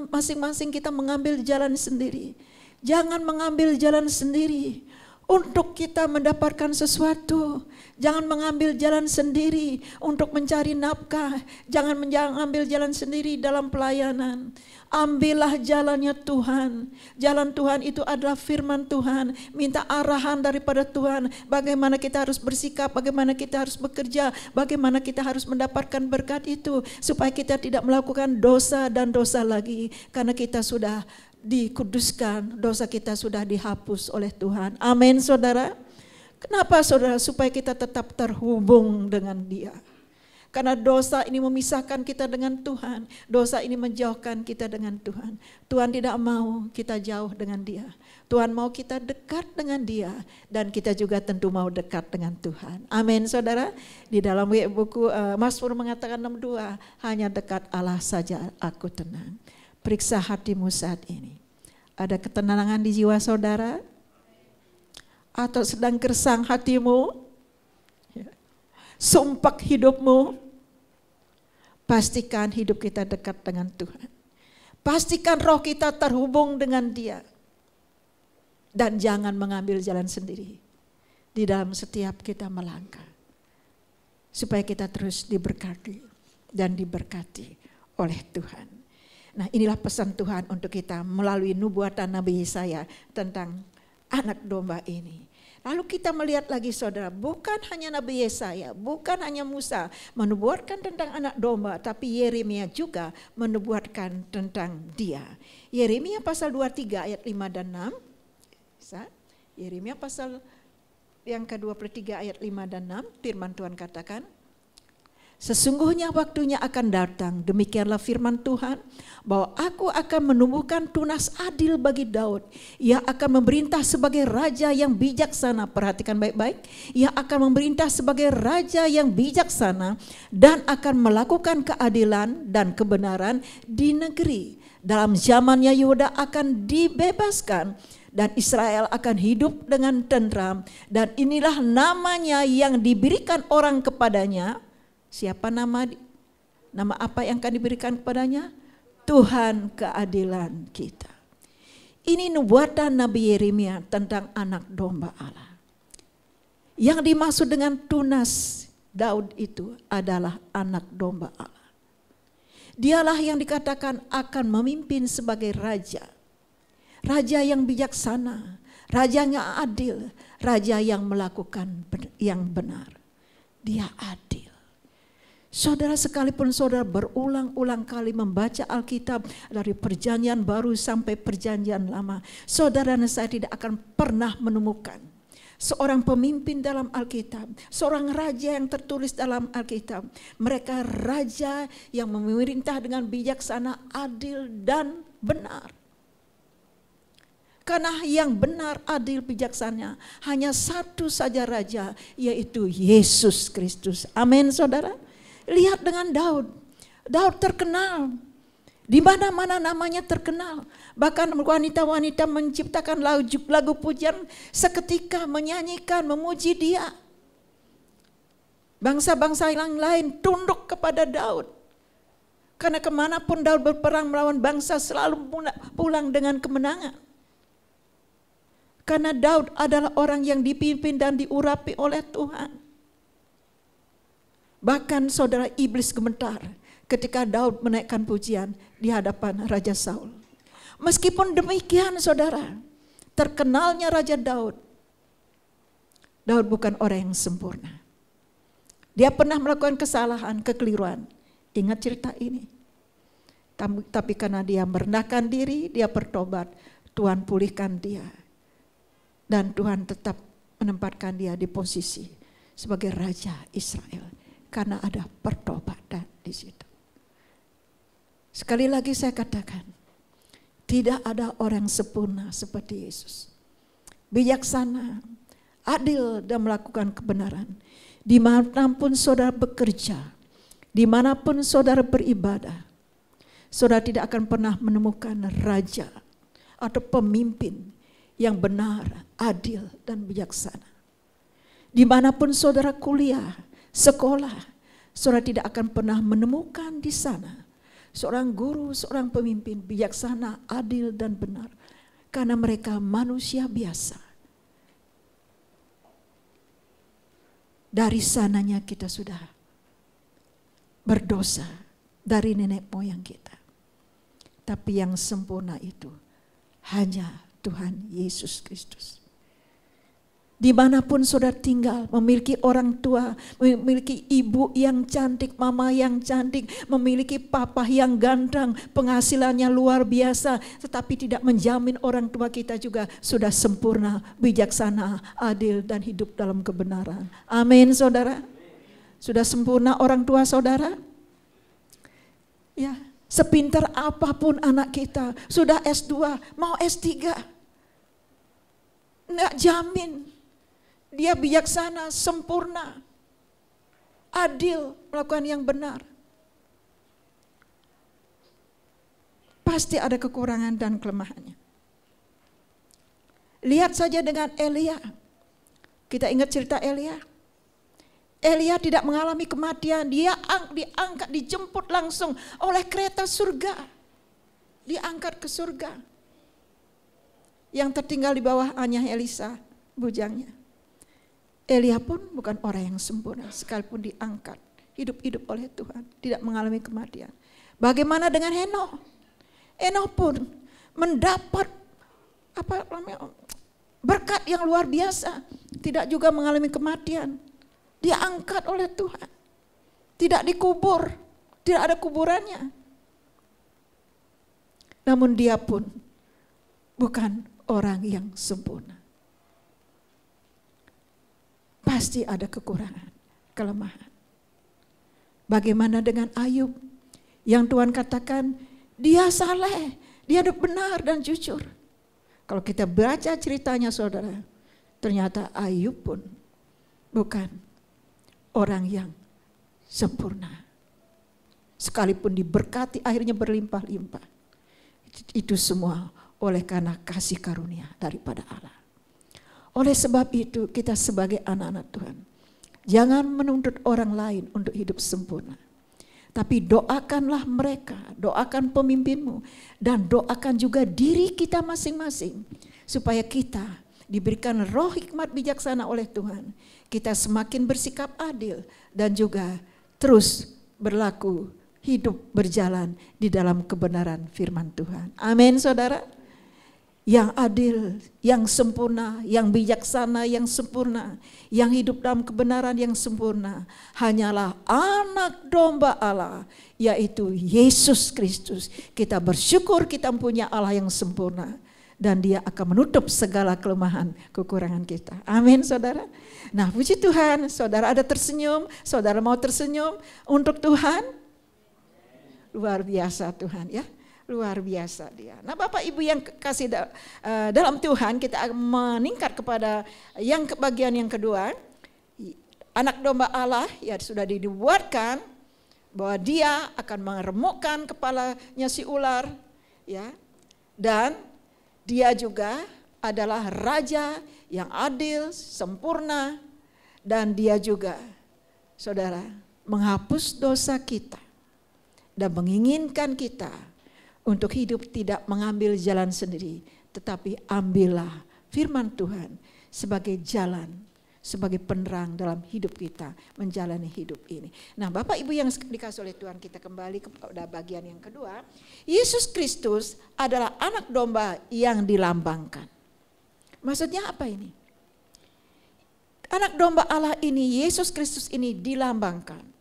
masing-masing kita mengambil jalan sendiri. Jangan mengambil jalan sendiri untuk kita mendapatkan sesuatu. Jangan mengambil jalan sendiri untuk mencari nafkah. Jangan mengambil jalan sendiri dalam pelayanan. Ambillah jalannya Tuhan. Jalan Tuhan itu adalah firman Tuhan. Minta arahan daripada Tuhan. Bagaimana kita harus bersikap, bagaimana kita harus bekerja, bagaimana kita harus mendapatkan berkat itu. Supaya kita tidak melakukan dosa dan dosa lagi. Karena kita sudah dikuduskan, dosa kita sudah dihapus oleh Tuhan. Amin saudara. Kenapa saudara? Supaya kita tetap terhubung dengan Dia. Karena dosa ini memisahkan kita dengan Tuhan. Dosa ini menjauhkan kita dengan Tuhan. Tuhan tidak mau kita jauh dengan Dia. Tuhan mau kita dekat dengan Dia. Dan kita juga tentu mau dekat dengan Tuhan. Amin saudara. Di dalam buku Mazmur mengatakan 62, hanya dekat Allah saja aku tenang. Periksa hatimu saat ini. Ada ketenangan di jiwa saudara? Atau sedang gersang hatimu? Sumpah hidupmu? Pastikan hidup kita dekat dengan Tuhan. Pastikan roh kita terhubung dengan Dia. Dan jangan mengambil jalan sendiri. Di dalam setiap kita melangkah. Supaya kita terus diberkati dan diberkati oleh Tuhan. Nah inilah pesan Tuhan untuk kita melalui nubuatan Nabi Yesaya tentang anak domba ini. Lalu kita melihat lagi saudara, bukan hanya Nabi Yesaya, bukan hanya Musa menubuatkan tentang anak domba, tapi Yeremia juga menubuatkan tentang dia. Yeremia pasal 23 ayat 5 dan 6. Bisa? Yeremia pasal yang ke-23 ayat 5 dan 6, firman Tuhan katakan, sesungguhnya waktunya akan datang, demikianlah firman Tuhan, bahwa aku akan menumbuhkan tunas adil bagi Daud. Ia akan memerintah sebagai raja yang bijaksana. Perhatikan baik-baik. Ia akan memerintah sebagai raja yang bijaksana dan akan melakukan keadilan dan kebenaran di negeri. Dalam zamannya Yehuda akan dibebaskan dan Israel akan hidup dengan tentram. Dan inilah namanya yang diberikan orang kepadanya. Siapa nama apa yang akan diberikan kepadanya? Tuhan keadilan kita. Ini nubuatan Nabi Yeremia tentang anak domba Allah. Yang dimaksud dengan tunas Daud itu adalah anak domba Allah. Dialah yang dikatakan akan memimpin sebagai raja. raja yang bijaksana, raja yang adil, raja yang melakukan yang benar. Dia adil. Saudara, sekalipun saudara berulang-ulang kali membaca Alkitab dari perjanjian baru sampai perjanjian lama, saudara dan saya tidak akan pernah menemukan seorang pemimpin dalam Alkitab, seorang raja yang tertulis dalam Alkitab. Mereka raja yang memerintah dengan bijaksana, adil, dan benar. Karena yang benar, adil, bijaksana hanya satu saja raja, yaitu Yesus Kristus. Amin, saudara. Lihat dengan Daud. Daud terkenal. Di mana-mana namanya terkenal. Bahkan wanita-wanita menciptakan lagu pujian seketika menyanyikan, memuji dia. Bangsa-bangsa yang lain tunduk kepada Daud. Karena kemanapun Daud berperang melawan bangsa selalu pulang dengan kemenangan. Karena Daud adalah orang yang dipimpin dan diurapi oleh Tuhan. Bahkan saudara, iblis gemetar ketika Daud menaikkan pujian di hadapan Raja Saul. Meskipun demikian saudara, terkenalnya Raja Daud, Daud bukan orang yang sempurna. Dia pernah melakukan kesalahan, kekeliruan. Ingat cerita ini. Tapi karena dia merendahkan diri, dia bertobat, Tuhan pulihkan dia. Dan Tuhan tetap menempatkan dia di posisi sebagai Raja Israel. Karena ada pertobatan di situ. Sekali lagi saya katakan, tidak ada orang sempurna seperti Yesus. Bijaksana, adil dan melakukan kebenaran. Dimanapun saudara bekerja, dimanapun saudara beribadah, saudara tidak akan pernah menemukan raja atau pemimpin yang benar, adil dan bijaksana. Dimanapun saudara kuliah, sekolah, saudara tidak akan pernah menemukan di sana seorang guru, seorang pemimpin bijaksana, adil dan benar. Karena mereka manusia biasa. Dari sananya kita sudah berdosa dari nenek moyang kita. Tapi yang sempurna itu hanya Tuhan Yesus Kristus. Dimanapun saudara tinggal, memiliki orang tua, memiliki ibu yang cantik, mama yang cantik, memiliki papa yang ganteng, penghasilannya luar biasa, tetapi tidak menjamin orang tua kita juga sudah sempurna, bijaksana, adil dan hidup dalam kebenaran. Amin saudara. Sudah sempurna orang tua saudara? Ya, sepintar apapun anak kita, sudah S2, mau S3, enggak jamin dia bijaksana, sempurna, adil, melakukan yang benar. Pasti ada kekurangan dan kelemahannya. Lihat saja dengan Elia. Kita ingat cerita Elia. Elia tidak mengalami kematian, dia diangkat, dijemput langsung oleh kereta surga. Diangkat ke surga. Yang tertinggal di bawah hanya Elisa, bujangnya. Elia pun bukan orang yang sempurna, sekalipun diangkat, hidup-hidup oleh Tuhan, tidak mengalami kematian. Bagaimana dengan Henokh? Henokh pun mendapat berkat yang luar biasa, tidak juga mengalami kematian. Diangkat oleh Tuhan, tidak dikubur, tidak ada kuburannya. Namun dia pun bukan orang yang sempurna. Pasti ada kekurangan, kelemahan. Bagaimana dengan Ayub yang Tuhan katakan dia saleh, dia benar dan jujur. Kalau kita baca ceritanya saudara, ternyata Ayub pun bukan orang yang sempurna. Sekalipun diberkati akhirnya berlimpah-limpah. Itu semua oleh karena kasih karunia daripada Allah. Oleh sebab itu kita sebagai anak-anak Tuhan, jangan menuntut orang lain untuk hidup sempurna. Tapi doakanlah mereka, doakan pemimpinmu, dan doakan juga diri kita masing-masing. Supaya kita diberikan roh hikmat bijaksana oleh Tuhan. Kita semakin bersikap adil dan juga terus berlaku, hidup berjalan di dalam kebenaran firman Tuhan. Amin saudara. yang adil, yang sempurna, yang bijaksana, yang sempurna, yang hidup dalam kebenaran yang sempurna, hanyalah anak domba Allah, yaitu Yesus Kristus. Kita bersyukur kita punya Allah yang sempurna, dan Dia akan menutup segala kelemahan, kekurangan kita. Amin, saudara. Nah, puji Tuhan, saudara ada tersenyum, saudara mau tersenyum untuk Tuhan. Luar biasa Tuhan ya. Luar biasa Dia. Nah, Bapak Ibu yang kasih dalam Tuhan, kita akan meningkat kepada yang bagian yang kedua. Anak domba Allah ya sudah dibuatkan bahwa Dia akan meremukkan kepalanya si ular ya. Dan Dia juga adalah raja yang adil, sempurna, dan Dia juga, saudara, menghapus dosa kita dan menginginkan kita untuk hidup tidak mengambil jalan sendiri, tetapi ambillah firman Tuhan sebagai jalan, sebagai penerang dalam hidup kita menjalani hidup ini. Nah, Bapak Ibu yang dikasih oleh Tuhan, kita kembali kepada bagian yang kedua. Yesus Kristus adalah anak domba yang dilambangkan. Maksudnya apa ini? Anak domba Allah ini, Yesus Kristus ini dilambangkan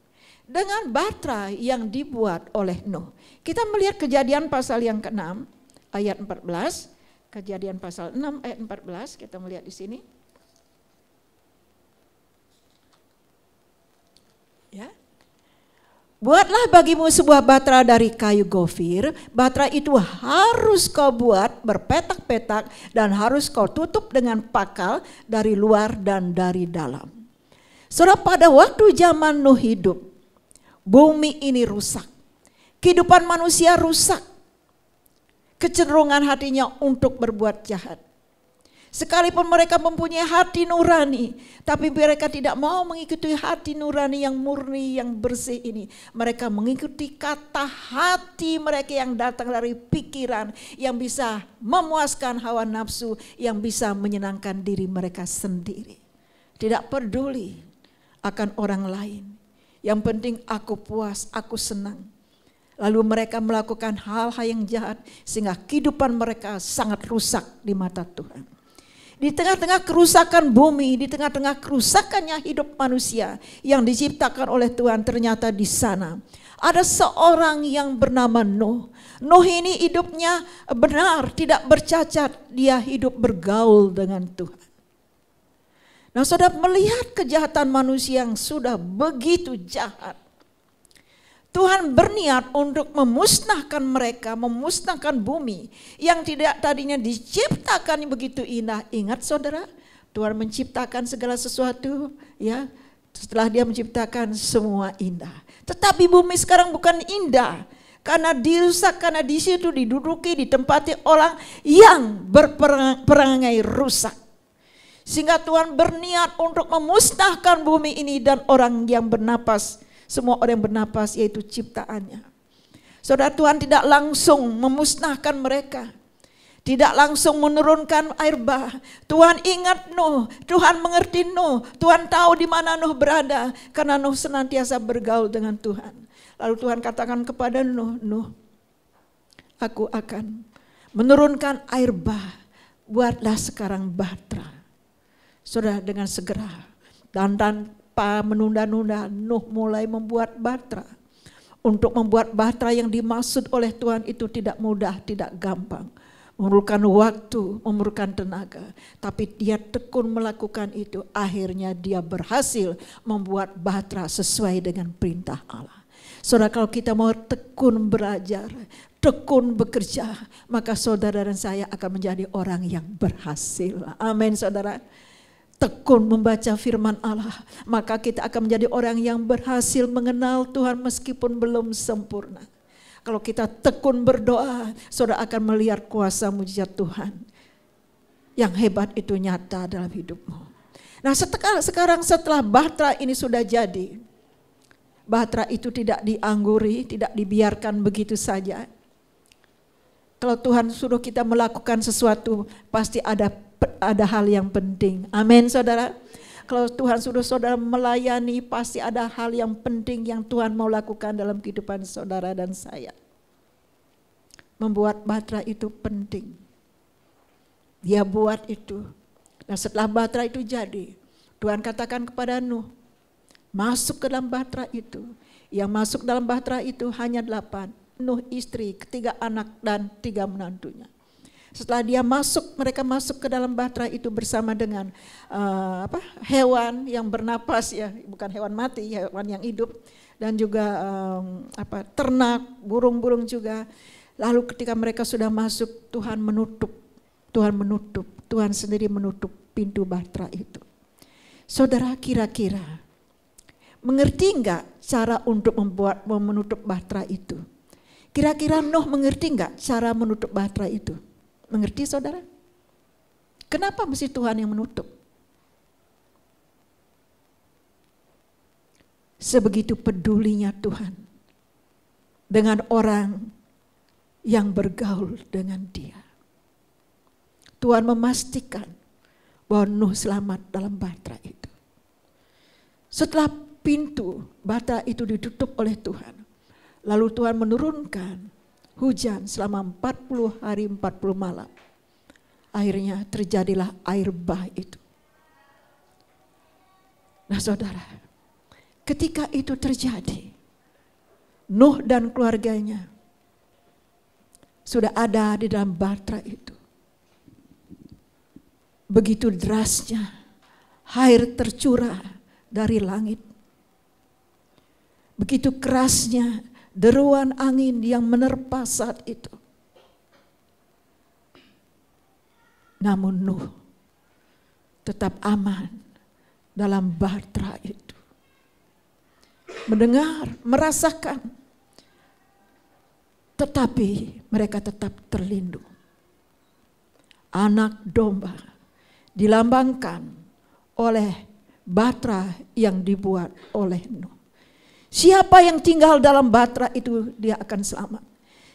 dengan batra yang dibuat oleh Nuh. Kita melihat Kejadian pasal yang ke-6 ayat 14. Kejadian pasal 6 ayat 14, kita melihat di sini. Ya. Buatlah bagimu sebuah batra dari kayu gofir. Batra itu harus kau buat berpetak-petak dan harus kau tutup dengan pakal dari luar dan dari dalam. Saudara, pada waktu zaman Nuh hidup, bumi ini rusak. Kehidupan manusia rusak. Kecenderungan hatinya untuk berbuat jahat. Sekalipun mereka mempunyai hati nurani, tapi mereka tidak mau mengikuti hati nurani yang murni, yang bersih ini. Mereka mengikuti kata hati mereka yang datang dari pikiran, yang bisa memuaskan hawa nafsu, yang bisa menyenangkan diri mereka sendiri. Tidak peduli akan orang lain. Yang penting aku puas, aku senang. Lalu mereka melakukan hal-hal yang jahat sehingga kehidupan mereka sangat rusak di mata Tuhan. Di tengah-tengah kerusakan bumi, di tengah-tengah kerusakannya hidup manusia yang diciptakan oleh Tuhan, ternyata di sana ada seorang yang bernama Nuh. Nuh ini hidupnya benar, tidak bercacat, dia hidup bergaul dengan Tuhan. Nah, saudara, melihat kejahatan manusia yang sudah begitu jahat, Tuhan berniat untuk memusnahkan mereka, memusnahkan bumi yang tidak tadinya diciptakan begitu indah. Ingat saudara, Tuhan menciptakan segala sesuatu ya, setelah Dia menciptakan semua indah. Tetapi bumi sekarang bukan indah karena dirusak, karena di situ diduduki, ditempati orang yang berperangai rusak. Sehingga Tuhan berniat untuk memusnahkan bumi ini dan orang yang bernapas. Semua orang yang bernapas, yaitu ciptaannya. Saudara, Tuhan tidak langsung memusnahkan mereka. Tidak langsung menurunkan air bah. Tuhan ingat Nuh, Tuhan mengerti Nuh. Tuhan tahu di mana Nuh berada. Karena Nuh senantiasa bergaul dengan Tuhan. Lalu Tuhan katakan kepada Nuh, Nuh, aku akan menurunkan air bah. Buatlah sekarang batra. Saudara, dengan segera. Dan tanpa menunda-nunda, Nuh mulai membuat batra. Untuk membuat batra yang dimaksud oleh Tuhan itu tidak mudah, tidak gampang. Memerlukan waktu, memerlukan tenaga. Tapi dia tekun melakukan itu. Akhirnya dia berhasil membuat batra sesuai dengan perintah Allah. Saudara, kalau kita mau tekun belajar, tekun bekerja, maka saudara dan saya akan menjadi orang yang berhasil. Amin, saudara. Tekun membaca firman Allah, maka kita akan menjadi orang yang berhasil mengenal Tuhan meskipun belum sempurna. Kalau kita tekun berdoa, saudara akan melihat kuasa mujizat Tuhan yang hebat itu nyata dalam hidupmu. Nah, sekarang setelah batra ini sudah jadi, batra itu tidak diangguri, tidak dibiarkan begitu saja. Kalau Tuhan suruh kita melakukan sesuatu, pasti ada hal yang penting. Amin, saudara. Kalau Tuhan suruh saudara melayani, pasti ada hal yang penting yang Tuhan mau lakukan dalam kehidupan saudara dan saya. Membuat batra itu penting. Dia buat itu. Nah setelah Bahtera itu jadi, Tuhan katakan kepada Nuh, masuk ke dalam Bahtera itu. Yang masuk dalam Bahtera itu hanya 8. Nuh istri, 3 anak dan 3 menantunya. Setelah dia masuk, mereka masuk ke dalam Bahtera itu bersama dengan hewan yang bernapas ya, bukan hewan mati, hewan yang hidup, dan juga ternak, burung-burung juga. Lalu ketika mereka sudah masuk, Tuhan sendiri menutup pintu Bahtera itu. Saudara kira-kira mengerti enggak cara untuk menutup Bahtera itu? Kira-kira Nuh mengerti enggak cara menutup Bahtera itu? Mengerti saudara? Kenapa mesti Tuhan yang menutup? Sebegitu pedulinya Tuhan dengan orang yang bergaul dengan Dia. Tuhan memastikan bahwa Nuh selamat dalam Bahtera itu. Setelah pintu Bahtera itu ditutup oleh Tuhan, lalu Tuhan menurunkan hujan selama 40 hari 40 malam. Akhirnya terjadilah air bah itu. Nah saudara, ketika itu terjadi, Nuh dan keluarganya sudah ada di dalam Bahtera itu. Begitu derasnya air tercurah dari langit. Begitu kerasnya deruan angin yang menerpa saat itu. Namun Nuh tetap aman dalam Bahtera itu. Mendengar, merasakan, tetapi mereka tetap terlindung. Anak domba dilambangkan oleh Bahtera yang dibuat oleh Nuh. Siapa yang tinggal dalam Bahtera itu dia akan selamat.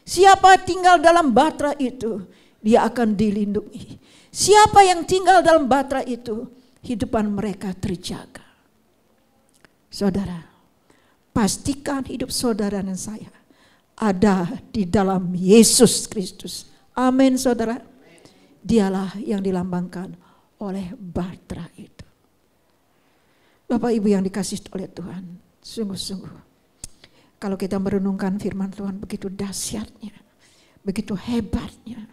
Siapa tinggal dalam Bahtera itu dia akan dilindungi. Siapa yang tinggal dalam Bahtera itu hidupan mereka terjaga. Saudara, pastikan hidup saudara dan saya ada di dalam Yesus Kristus. Amin saudara. Dialah yang dilambangkan oleh Bahtera itu. Bapak Ibu yang dikasihi oleh Tuhan, sungguh-sungguh kalau kita merenungkan firman Tuhan, begitu dahsyatnya, begitu hebatnya,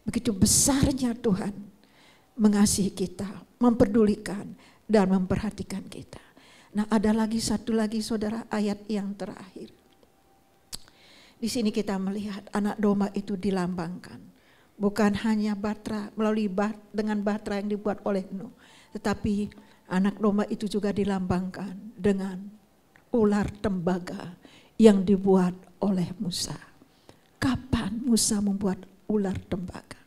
begitu besarnya Tuhan mengasihi kita, memperdulikan dan memperhatikan kita. Nah, ada lagi satu lagi saudara, ayat yang terakhir. Di sini kita melihat anak domba itu dilambangkan bukan hanya Bahtera melalui dengan Bahtera yang dibuat oleh Nuh, tetapi anak domba itu juga dilambangkan dengan ular tembaga yang dibuat oleh Musa. Kapan Musa membuat ular tembaga?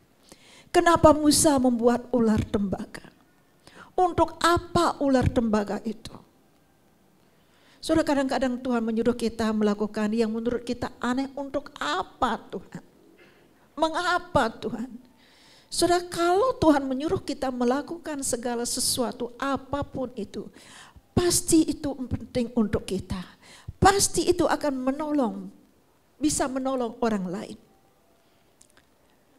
Kenapa Musa membuat ular tembaga? Untuk apa ular tembaga itu? Saudara, kadang-kadang Tuhan menyuruh kita melakukan yang menurut kita aneh. Untuk apa Tuhan? Mengapa Tuhan? Saudara, kalau Tuhan menyuruh kita melakukan segala sesuatu apapun itu, pasti itu penting untuk kita. Pasti itu akan menolong, bisa menolong orang lain.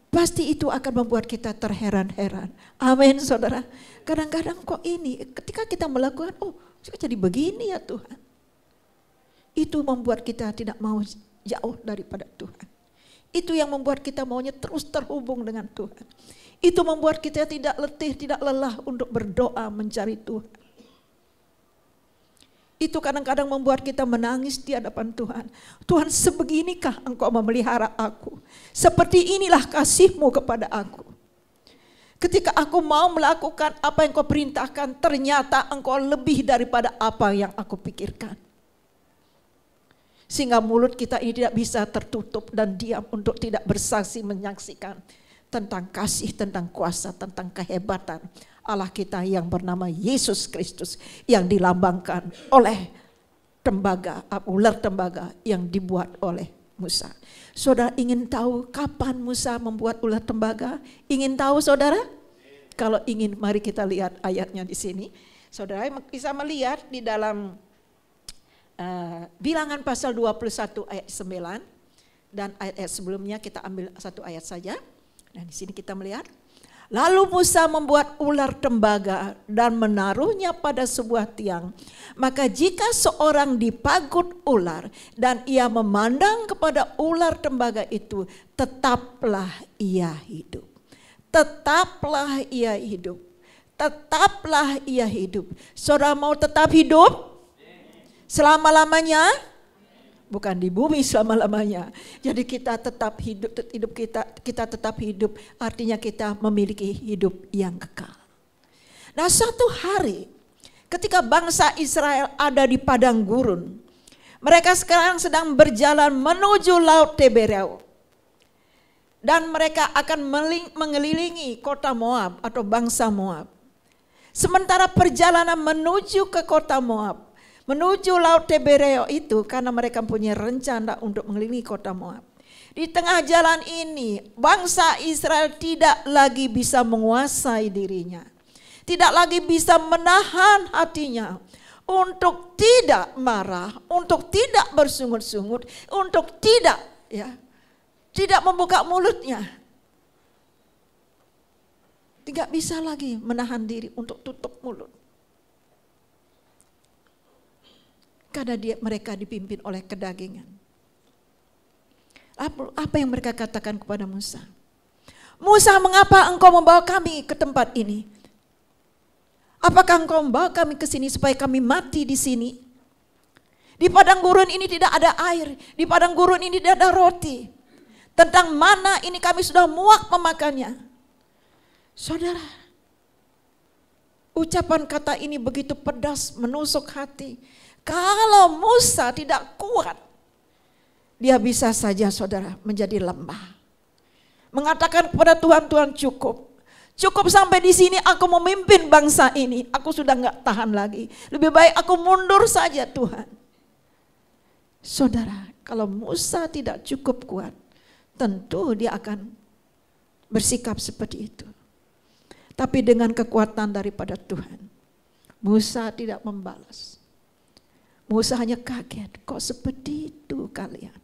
Pasti itu akan membuat kita terheran-heran. Amin saudara. Kadang-kadang kok ini ketika kita melakukan, oh jadi begini ya Tuhan. Itu membuat kita tidak mau jauh daripada Tuhan. Itu yang membuat kita maunya terus terhubung dengan Tuhan. Itu membuat kita tidak letih, tidak lelah untuk berdoa mencari Tuhan. Itu kadang-kadang membuat kita menangis di hadapan Tuhan. Tuhan, sebeginikah Engkau memelihara aku? Seperti inilah kasih-Mu kepada aku. Ketika aku mau melakukan apa yang Kau perintahkan, ternyata Engkau lebih daripada apa yang aku pikirkan. Sehingga mulut kita ini tidak bisa tertutup dan diam untuk tidak bersaksi menyaksikan tentang kasih, tentang kuasa, tentang kehebatan Allah kita yang bernama Yesus Kristus yang dilambangkan oleh tembaga, ular tembaga yang dibuat oleh Musa. Saudara ingin tahu kapan Musa membuat ular tembaga? Ingin tahu saudara? Kalau ingin, mari kita lihat ayatnya di sini. Saudara bisa melihat di dalam Bilangan pasal 21 ayat 9 dan ayat sebelumnya kita ambil satu ayat saja. Dan di sini kita melihat Lalu Musa membuat ular tembaga dan menaruhnya pada sebuah tiang. Maka jika seorang dipagut ular dan ia memandang kepada ular tembaga itu, tetaplah ia hidup. Tetaplah ia hidup. Tetaplah ia hidup. Saudara mau tetap hidup? Selama-lamanya? Bukan di bumi selama-lamanya. Jadi kita tetap hidup, kita tetap hidup, artinya kita memiliki hidup yang kekal. Nah, suatu hari ketika bangsa Israel ada di padang gurun, mereka sekarang sedang berjalan menuju Laut Tiberia. Dan mereka akan mengelilingi kota Moab atau bangsa Moab. Sementara perjalanan menuju ke kota Moab, menuju Laut Tiberia itu, karena mereka punya rencana untuk mengelilingi kota Moab. Di tengah jalan ini, bangsa Israel tidak lagi bisa menguasai dirinya. Tidak lagi bisa menahan hatinya untuk tidak marah, untuk tidak bersungut-sungut, untuk tidak membuka mulutnya. Tidak bisa lagi menahan diri untuk tutup mulut. Karena mereka dipimpin oleh kedagingan. Apa yang mereka katakan kepada Musa? Musa, mengapa engkau membawa kami ke tempat ini? Apakah engkau membawa kami ke sini supaya kami mati di sini? Di padang gurun ini tidak ada air, di padang gurun ini tidak ada roti. Tentang mana ini kami sudah muak memakannya. Saudara, ucapan kata ini begitu pedas, menusuk hati. Kalau Musa tidak kuat, dia bisa saja saudara menjadi lemah. Mengatakan kepada Tuhan, Tuhan cukup. Cukup sampai di sini aku memimpin bangsa ini. Aku sudah gak tahan lagi. Lebih baik aku mundur saja Tuhan. Saudara, kalau Musa tidak cukup kuat, tentu dia akan bersikap seperti itu. Tapi dengan kekuatan daripada Tuhan, Musa tidak membalas. Musa hanya kaget, kok seperti itu kalian.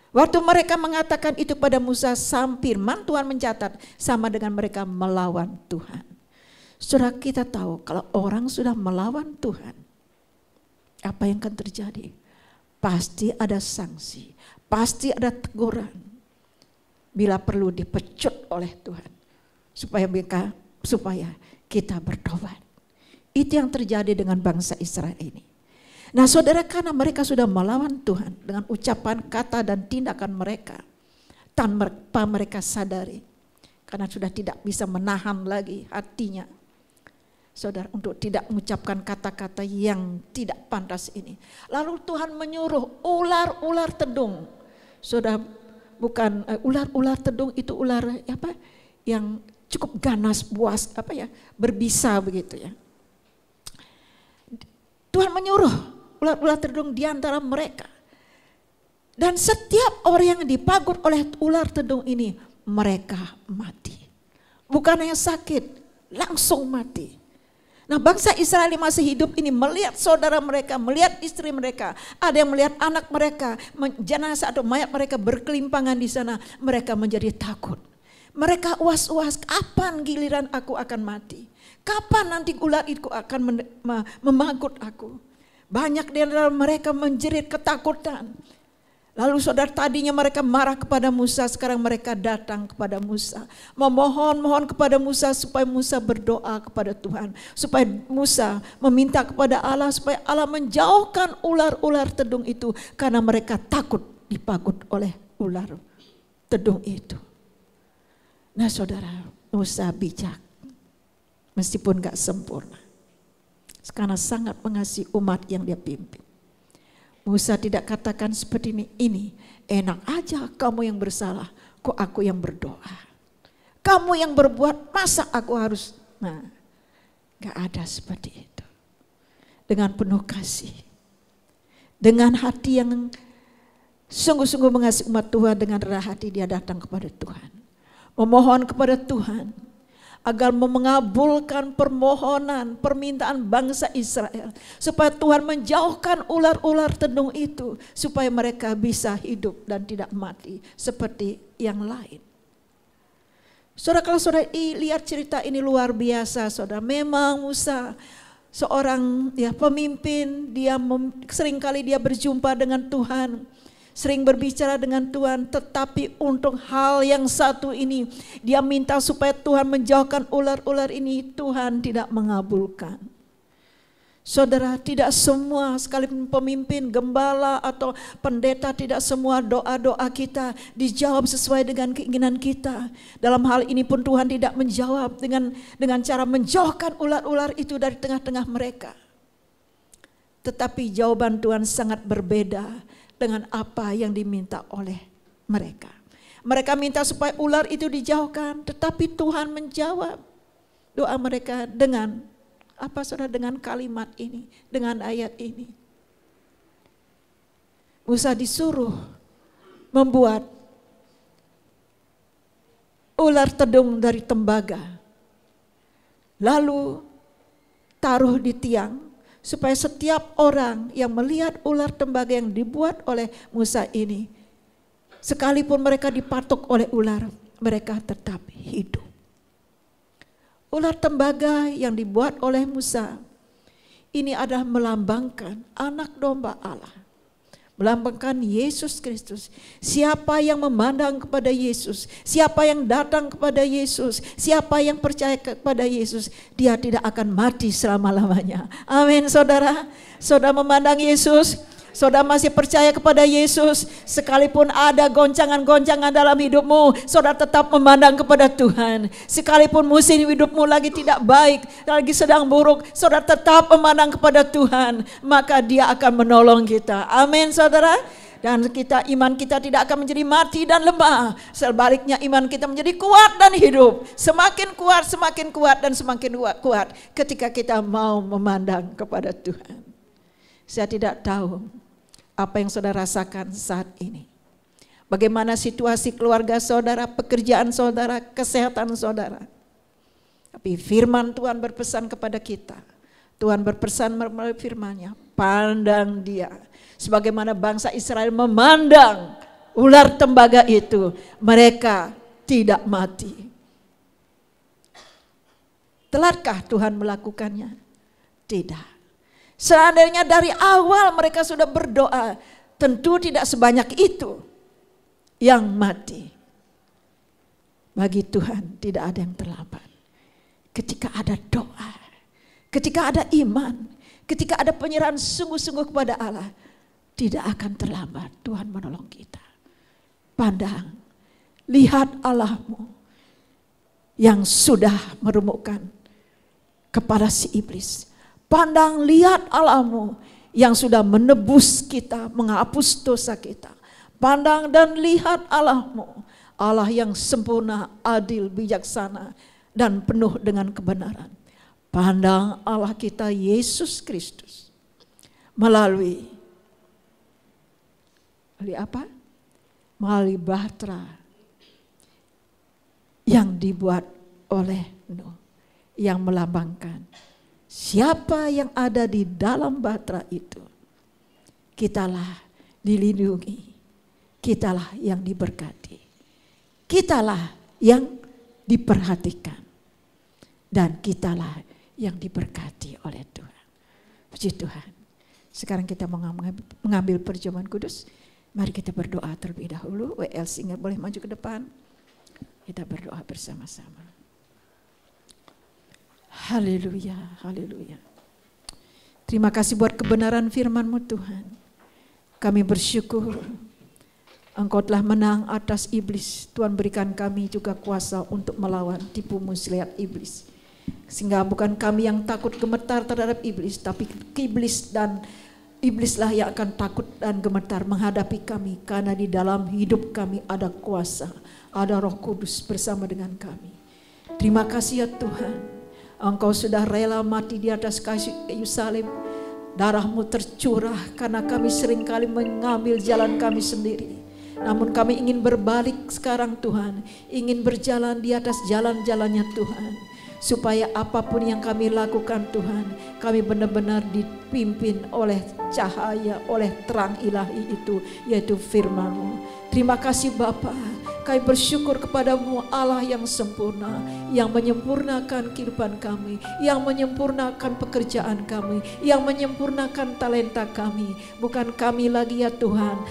Waktu mereka mengatakan itu pada Musa, firman Tuhan mencatat sama dengan mereka melawan Tuhan. Saudara, kita tahu kalau orang sudah melawan Tuhan, apa yang akan terjadi? Pasti ada sanksi, pasti ada teguran. Bila perlu dipecut oleh Tuhan, supaya kita bertobat. Itu yang terjadi dengan bangsa Israel ini. Nah saudara, karena mereka sudah melawan Tuhan dengan ucapan, kata dan tindakan mereka, tanpa mereka sadari, karena sudah tidak bisa menahan lagi hatinya, saudara, untuk tidak mengucapkan kata-kata yang tidak pantas ini. Lalu Tuhan menyuruh ular-ular tedung. Saudara, bukan ular-ular tedung itu ular apa? Yang cukup ganas, buas, berbisa begitu ya. Tuhan menyuruh ular-ular tedung di antara mereka. Dan setiap orang yang dipagut oleh ular tedung ini, mereka mati. Bukan hanya sakit, langsung mati. Nah, bangsa Israel yang masih hidup ini melihat saudara mereka, melihat istri mereka, ada yang melihat anak mereka, jenazah atau mayat mereka berkelimpangan di sana, mereka menjadi takut. Mereka was-was, kapan giliran aku akan mati? Kapan nanti ular itu akan memagut aku? Banyak di antara mereka menjerit ketakutan. Lalu saudara, tadinya mereka marah kepada Musa, sekarang mereka datang kepada Musa. Memohon kepada Musa supaya Musa berdoa kepada Tuhan. Supaya Musa meminta kepada Allah supaya Allah menjauhkan ular-ular tedung itu. Karena mereka takut dipagut oleh ular tedung itu. Nah saudara, Musa bijak. Meskipun gak sempurna. Karena sangat mengasihi umat yang dia pimpin. Musa tidak katakan seperti ini, enak aja kamu yang bersalah, kok aku yang berdoa. Kamu yang berbuat, masa aku harus, gak ada seperti itu. Dengan penuh kasih, dengan hati yang sungguh-sungguh mengasihi umat Tuhan, dengan rendah hati dia datang kepada Tuhan. Memohon kepada Tuhan, agar mengabulkan permohonan, permintaan bangsa Israel. Supaya Tuhan menjauhkan ular-ular tedung itu. Supaya mereka bisa hidup dan tidak mati seperti yang lain. Saudara, kalau saudara lihat cerita ini luar biasa, saudara. Memang Musa seorang pemimpin, seringkali dia berjumpa dengan Tuhan, sering berbicara dengan Tuhan, tetapi untuk hal yang satu ini, dia minta supaya Tuhan menjauhkan ular-ular ini, Tuhan tidak mengabulkan. Saudara, tidak semua, sekalipun pemimpin, gembala atau pendeta, tidak semua doa-doa kita dijawab sesuai dengan keinginan kita. Dalam hal ini pun Tuhan tidak menjawab dengan cara menjauhkan ular-ular itu dari tengah-tengah mereka. Tetapi jawaban Tuhan sangat berbeda dengan apa yang diminta oleh mereka. Mereka minta supaya ular itu dijauhkan, tetapi Tuhan menjawab doa mereka dengan apa, saudara? Dengan kalimat ini, dengan ayat ini. Musa disuruh membuat ular tedung dari tembaga, lalu taruh di tiang, supaya setiap orang yang melihat ular tembaga yang dibuat oleh Musa ini, sekalipun mereka dipatok oleh ular, mereka tetap hidup. Ular tembaga yang dibuat oleh Musa ini adalah melambangkan anak domba Allah, melambangkan Yesus Kristus. Siapa yang memandang kepada Yesus, siapa yang datang kepada Yesus, siapa yang percaya kepada Yesus, dia tidak akan mati selama-lamanya. Amin, saudara. Saudara memandang Yesus, saudara masih percaya kepada Yesus, sekalipun ada goncangan-goncangan dalam hidupmu, saudara tetap memandang kepada Tuhan. Sekalipun musim hidupmu lagi tidak baik, lagi sedang buruk, saudara tetap memandang kepada Tuhan, maka Dia akan menolong kita. Amin, saudara. Dan iman kita tidak akan menjadi mati dan lemah. Sebaliknya iman kita menjadi kuat dan hidup. Semakin kuat dan semakin kuat ketika kita mau memandang kepada Tuhan. Saya tidak tahu apa yang saudara rasakan saat ini. Bagaimana situasi keluarga saudara, pekerjaan saudara, kesehatan saudara. Tapi firman Tuhan berpesan kepada kita. Tuhan berpesan melalui firman-Nya, pandang Dia. Sebagaimana bangsa Israel memandang ular tembaga itu, mereka tidak mati. Telatkah Tuhan melakukannya? Tidak. Seandainya dari awal mereka sudah berdoa, tentu tidak sebanyak itu yang mati. Bagi Tuhan tidak ada yang terlambat. Ketika ada doa, ketika ada iman, ketika ada penyerahan sungguh-sungguh kepada Allah, tidak akan terlambat Tuhan menolong kita. Pandang, lihat Allahmu yang sudah meremukkan kepala si iblis. Pandang, lihat Allahmu yang sudah menebus kita, menghapus dosa kita. Pandang dan lihat Allahmu, Allah yang sempurna, adil, bijaksana, dan penuh dengan kebenaran. Pandang Allah kita Yesus Kristus melalui apa? Melalui bahtera yang dibuat oleh Nuh, yang melambangkan siapa yang ada di dalam bahtera itu. Kitalah dilindungi, kitalah yang diberkati, kitalah yang diperhatikan, dan kitalah yang diberkati oleh Tuhan. Puji Tuhan. Sekarang kita mengambil perjamuan kudus. Mari kita berdoa terlebih dahulu. WL Singa boleh maju ke depan. Kita berdoa bersama-sama. Haleluya, haleluya. Terima kasih buat kebenaran firman-Mu Tuhan. Kami bersyukur Engkau telah menang atas iblis. Tuhan berikan kami juga kuasa untuk melawan tipu muslihat iblis. Sehingga bukan kami yang takut gemetar terhadap iblis, tapi iblis dan iblislah yang akan takut dan gemetar menghadapi kami. Karena di dalam hidup kami ada kuasa, ada Roh Kudus bersama dengan kami. Terima kasih ya Tuhan. Engkau sudah rela mati di atas kayu salib. Darah-Mu tercurah karena kami seringkali mengambil jalan kami sendiri. Namun kami ingin berbalik sekarang Tuhan. Ingin berjalan di atas jalan-jalannya Tuhan. Supaya apapun yang kami lakukan Tuhan, kami benar-benar dipimpin oleh cahaya, oleh terang ilahi itu, yaitu firman-Mu. Terima kasih Bapa. Kami bersyukur kepadamu Allah yang sempurna, yang menyempurnakan kehidupan kami, yang menyempurnakan pekerjaan kami, yang menyempurnakan talenta kami. Bukan kami lagi ya Tuhan,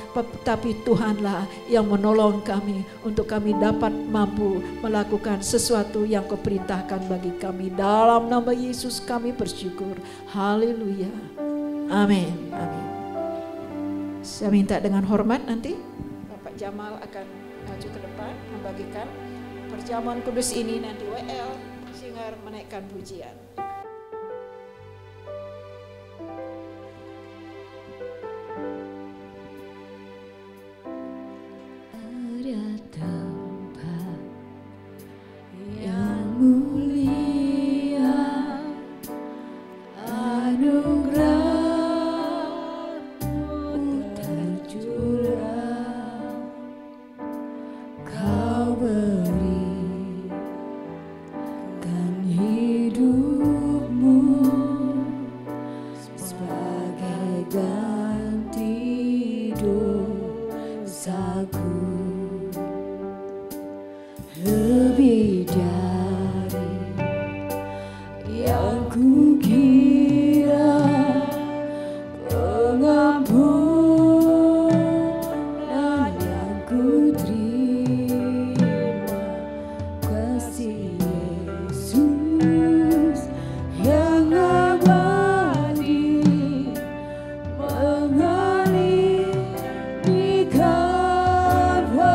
tapi Tuhanlah yang menolong kami untuk kami dapat mampu melakukan sesuatu yang Kau perintahkan bagi kami. Dalam nama Yesus kami bersyukur. Haleluya. Amin. Amin. Saya minta dengan hormat nanti Bapak Jamal akan maju ke depan membagikan perjamuan kudus ini. Nanti WL Singer menaikkan pujian. Ada tempat yang mulia, anugerah-Mu tercurah. Kau berikan hidup-Mu sebagai ganti dosaku. Lebih dari yang kukira, pengampunan yang kuterima, kasih Yesus yang abadi mengalir di Kalvari.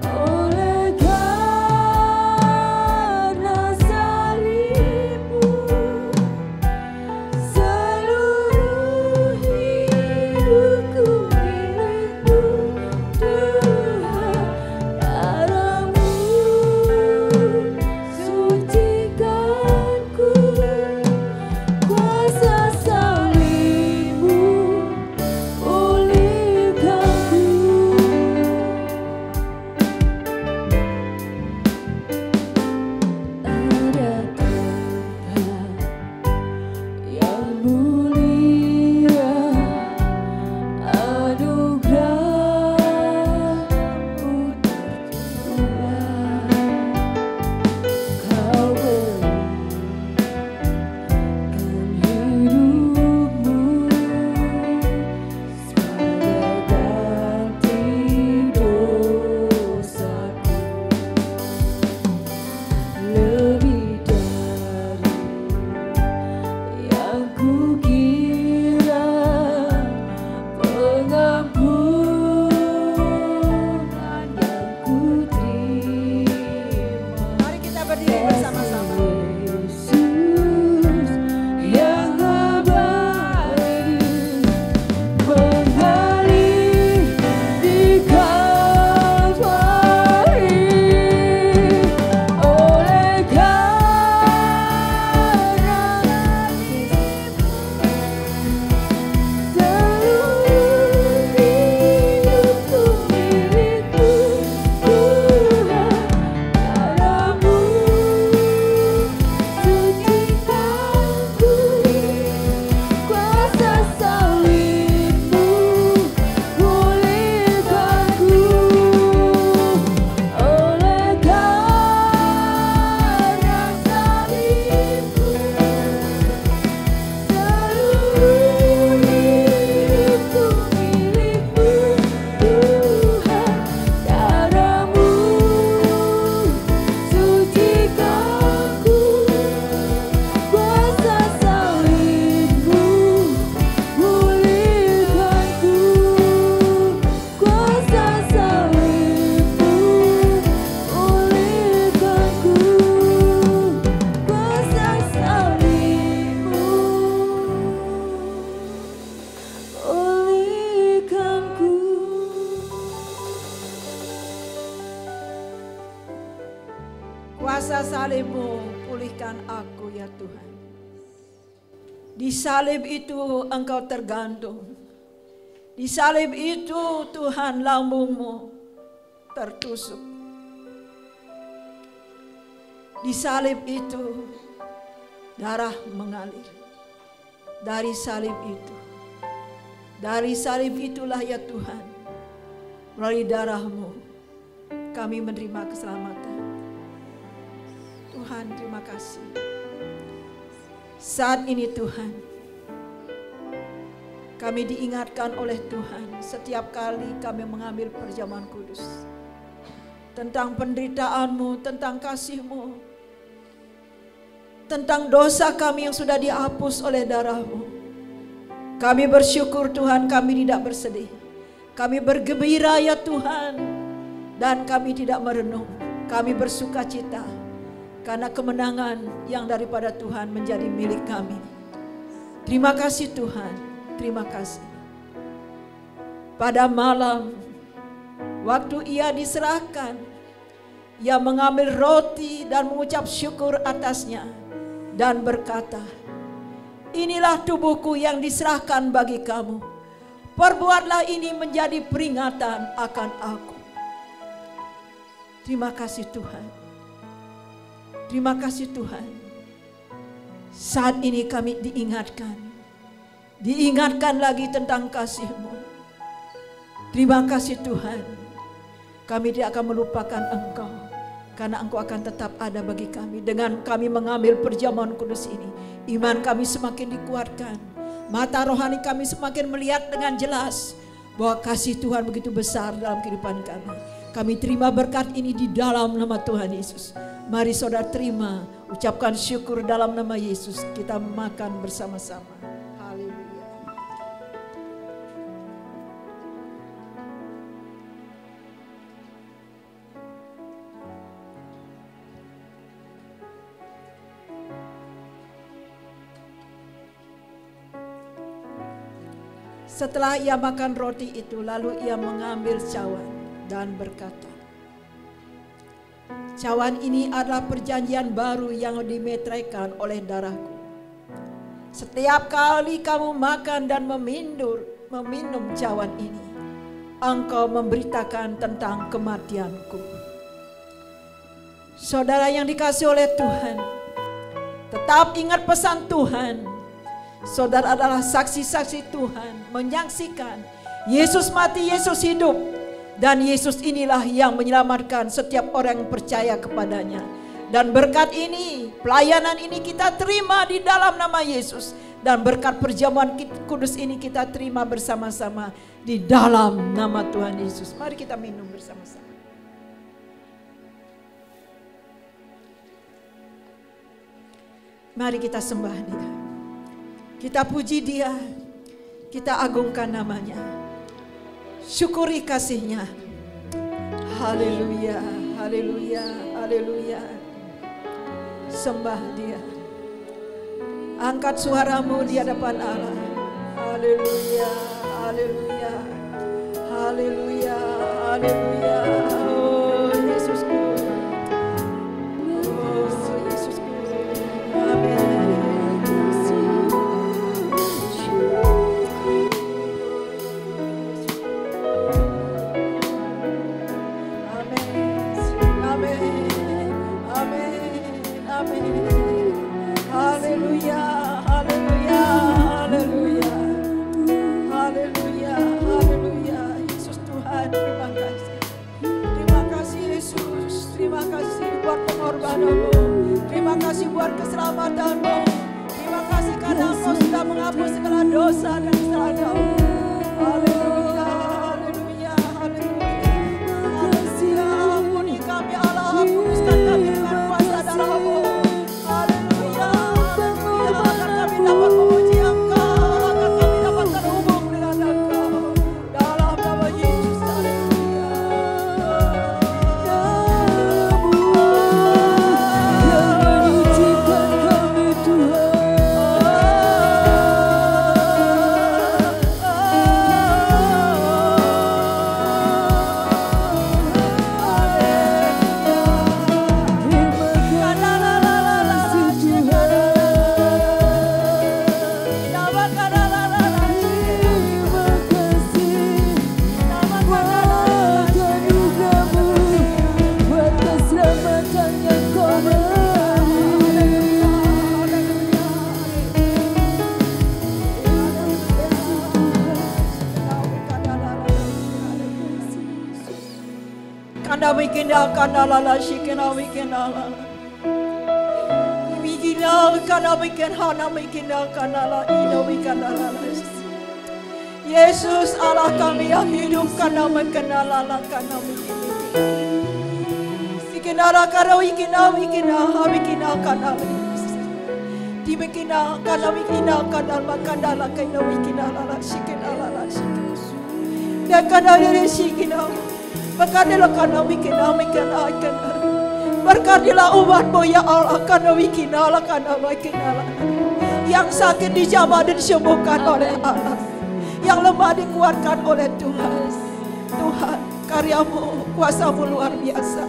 Oleh karena salib-Mu, seluruh hidupku milik-Mu, Tuhan. Darah-Mu sucikanku, kuasa salib-Mu pulihkanku. Ada tempat yang mulia, anugerah-Mu tercurah. Kau berikan hidup-Mu sebagai ganti dosaku. Lebih dari yang kukira, pengampunan yang kuterima. Mari kita berdiri bersama-sama. Yesus yang abadi mengalir di Kalvari. Oleh karena seluruh hidupku milik-Mu, Tuhan. Darah-Mu sucikanku, kuasa salib-Mu pulihkanku. Oleh karena salib-Mu, seluruh hidupku milik-Mu, Tuhan. Darah-Mu sucikanku, kuasa salib-Mu pulihkanku. Kuasa salib-Mu pulihkanku. Kuasa salib-Mu pulihkanku. Kuasa salib-Mu pulihkan aku ya Tuhan. Di salib itu Engkau tergantung. Di salib itu Tuhan lambung-Mu tertusuk. Di salib itu darah mengalir. Dari salib itulah ya Tuhan, Melalui darah-Mu kami menerima keselamatan. Tuhan, terima kasih. Saat ini Tuhan, kami diingatkan oleh Tuhan setiap kali kami mengambil perjamuan kudus. Tentang penderitaan-Mu, tentang kasih-Mu, tentang dosa kami yang sudah dihapus oleh darah-Mu. Kami bersyukur Tuhan, kami tidak bersedih. Kami bergembira ya Tuhan, dan kami tidak merenung. Kami bersuka cita karena kemenangan yang daripada Tuhan menjadi milik kami. Terima kasih Tuhan, terima kasih. Pada malam waktu Ia diserahkan, Ia mengambil roti dan mengucap syukur atasnya dan berkata, inilah tubuhku yang diserahkan bagi kamu. Perbuatlah ini menjadi peringatan akan aku. Terima kasih Tuhan. Terima kasih Tuhan. Saat ini kami diingatkan. Diingatkan lagi tentang kasih-Mu. Terima kasih Tuhan. Kami tidak akan melupakan Engkau, karena Engkau akan tetap ada bagi kami. Dengan kami mengambil perjamuan kudus ini, iman kami semakin dikuatkan. Mata rohani kami semakin melihat dengan jelas bahwa kasih Tuhan begitu besar dalam kehidupan kami. Kami terima berkat ini di dalam nama Tuhan Yesus. Mari saudara terima, ucapkan syukur dalam nama Yesus. Kita makan bersama-sama. Haleluya. Setelah Ia makan roti itu, lalu Ia mengambil cawan dan berkata, cawan ini adalah perjanjian baru yang dimeteraikan oleh darahku. Setiap kali kamu makan dan meminum cawan ini, engkau memberitakan tentang kematianku. Saudara yang dikasihi oleh Tuhan, tetap ingat pesan Tuhan. Saudara adalah saksi-saksi Tuhan, menyaksikan Yesus mati, Yesus hidup, dan Yesus inilah yang menyelamatkan setiap orang yang percaya kepadanya. Dan berkat ini, pelayanan ini kita terima di dalam nama Yesus, dan berkat perjamuan kudus ini kita terima bersama-sama di dalam nama Tuhan Yesus. Mari kita minum bersama-sama. Mari kita sembah Dia. Kita puji Dia, kita agungkan namanya, syukuri kasih-Nya. Haleluya, haleluya, haleluya. Sembah Dia. Angkat suaramu di hadapan Allah. Haleluya, haleluya, haleluya, haleluya. Oh Yesusku, oh Yesusku. Amin. Haleluya, haleluya, haleluya, haleluya, haleluya. Yesus Tuhan, terima kasih. Terima kasih Yesus, terima kasih buat pengorbanan-Mu, terima kasih buat keselamatan-Mu, terima kasih karena Engkau sudah menghapus segala dosa dan kesalahan kami. Haleluya, haleluya, haleluya, haleluya. Ampuni kami Allah, kuduskan kami dengan kuasa darah-Mu. Dapat memuji Engkau, agar kami dapat terhubung dengan Engkau dalam nama Yesus. Haleluya. Yang menyucikan kami Tuhan. Wikina kanala shikina wikina. Wikina kana wikina wikina kanala ina wikina. Yesus Allah kami yang hidup karena mengenal karena wikina karena dimikina karena wikina karena makandala karena wikina lala shikina lala shikina ya karena dari shikina makandala karena wikina karena berkatilah umatmu ya Allah karena wikina karena wikina yang sakit dijamah dan disembuhkan oleh Allah, yang lemah dikuatkan oleh Tuhan. Tuhan, karyamu, kuasamu luar biasa.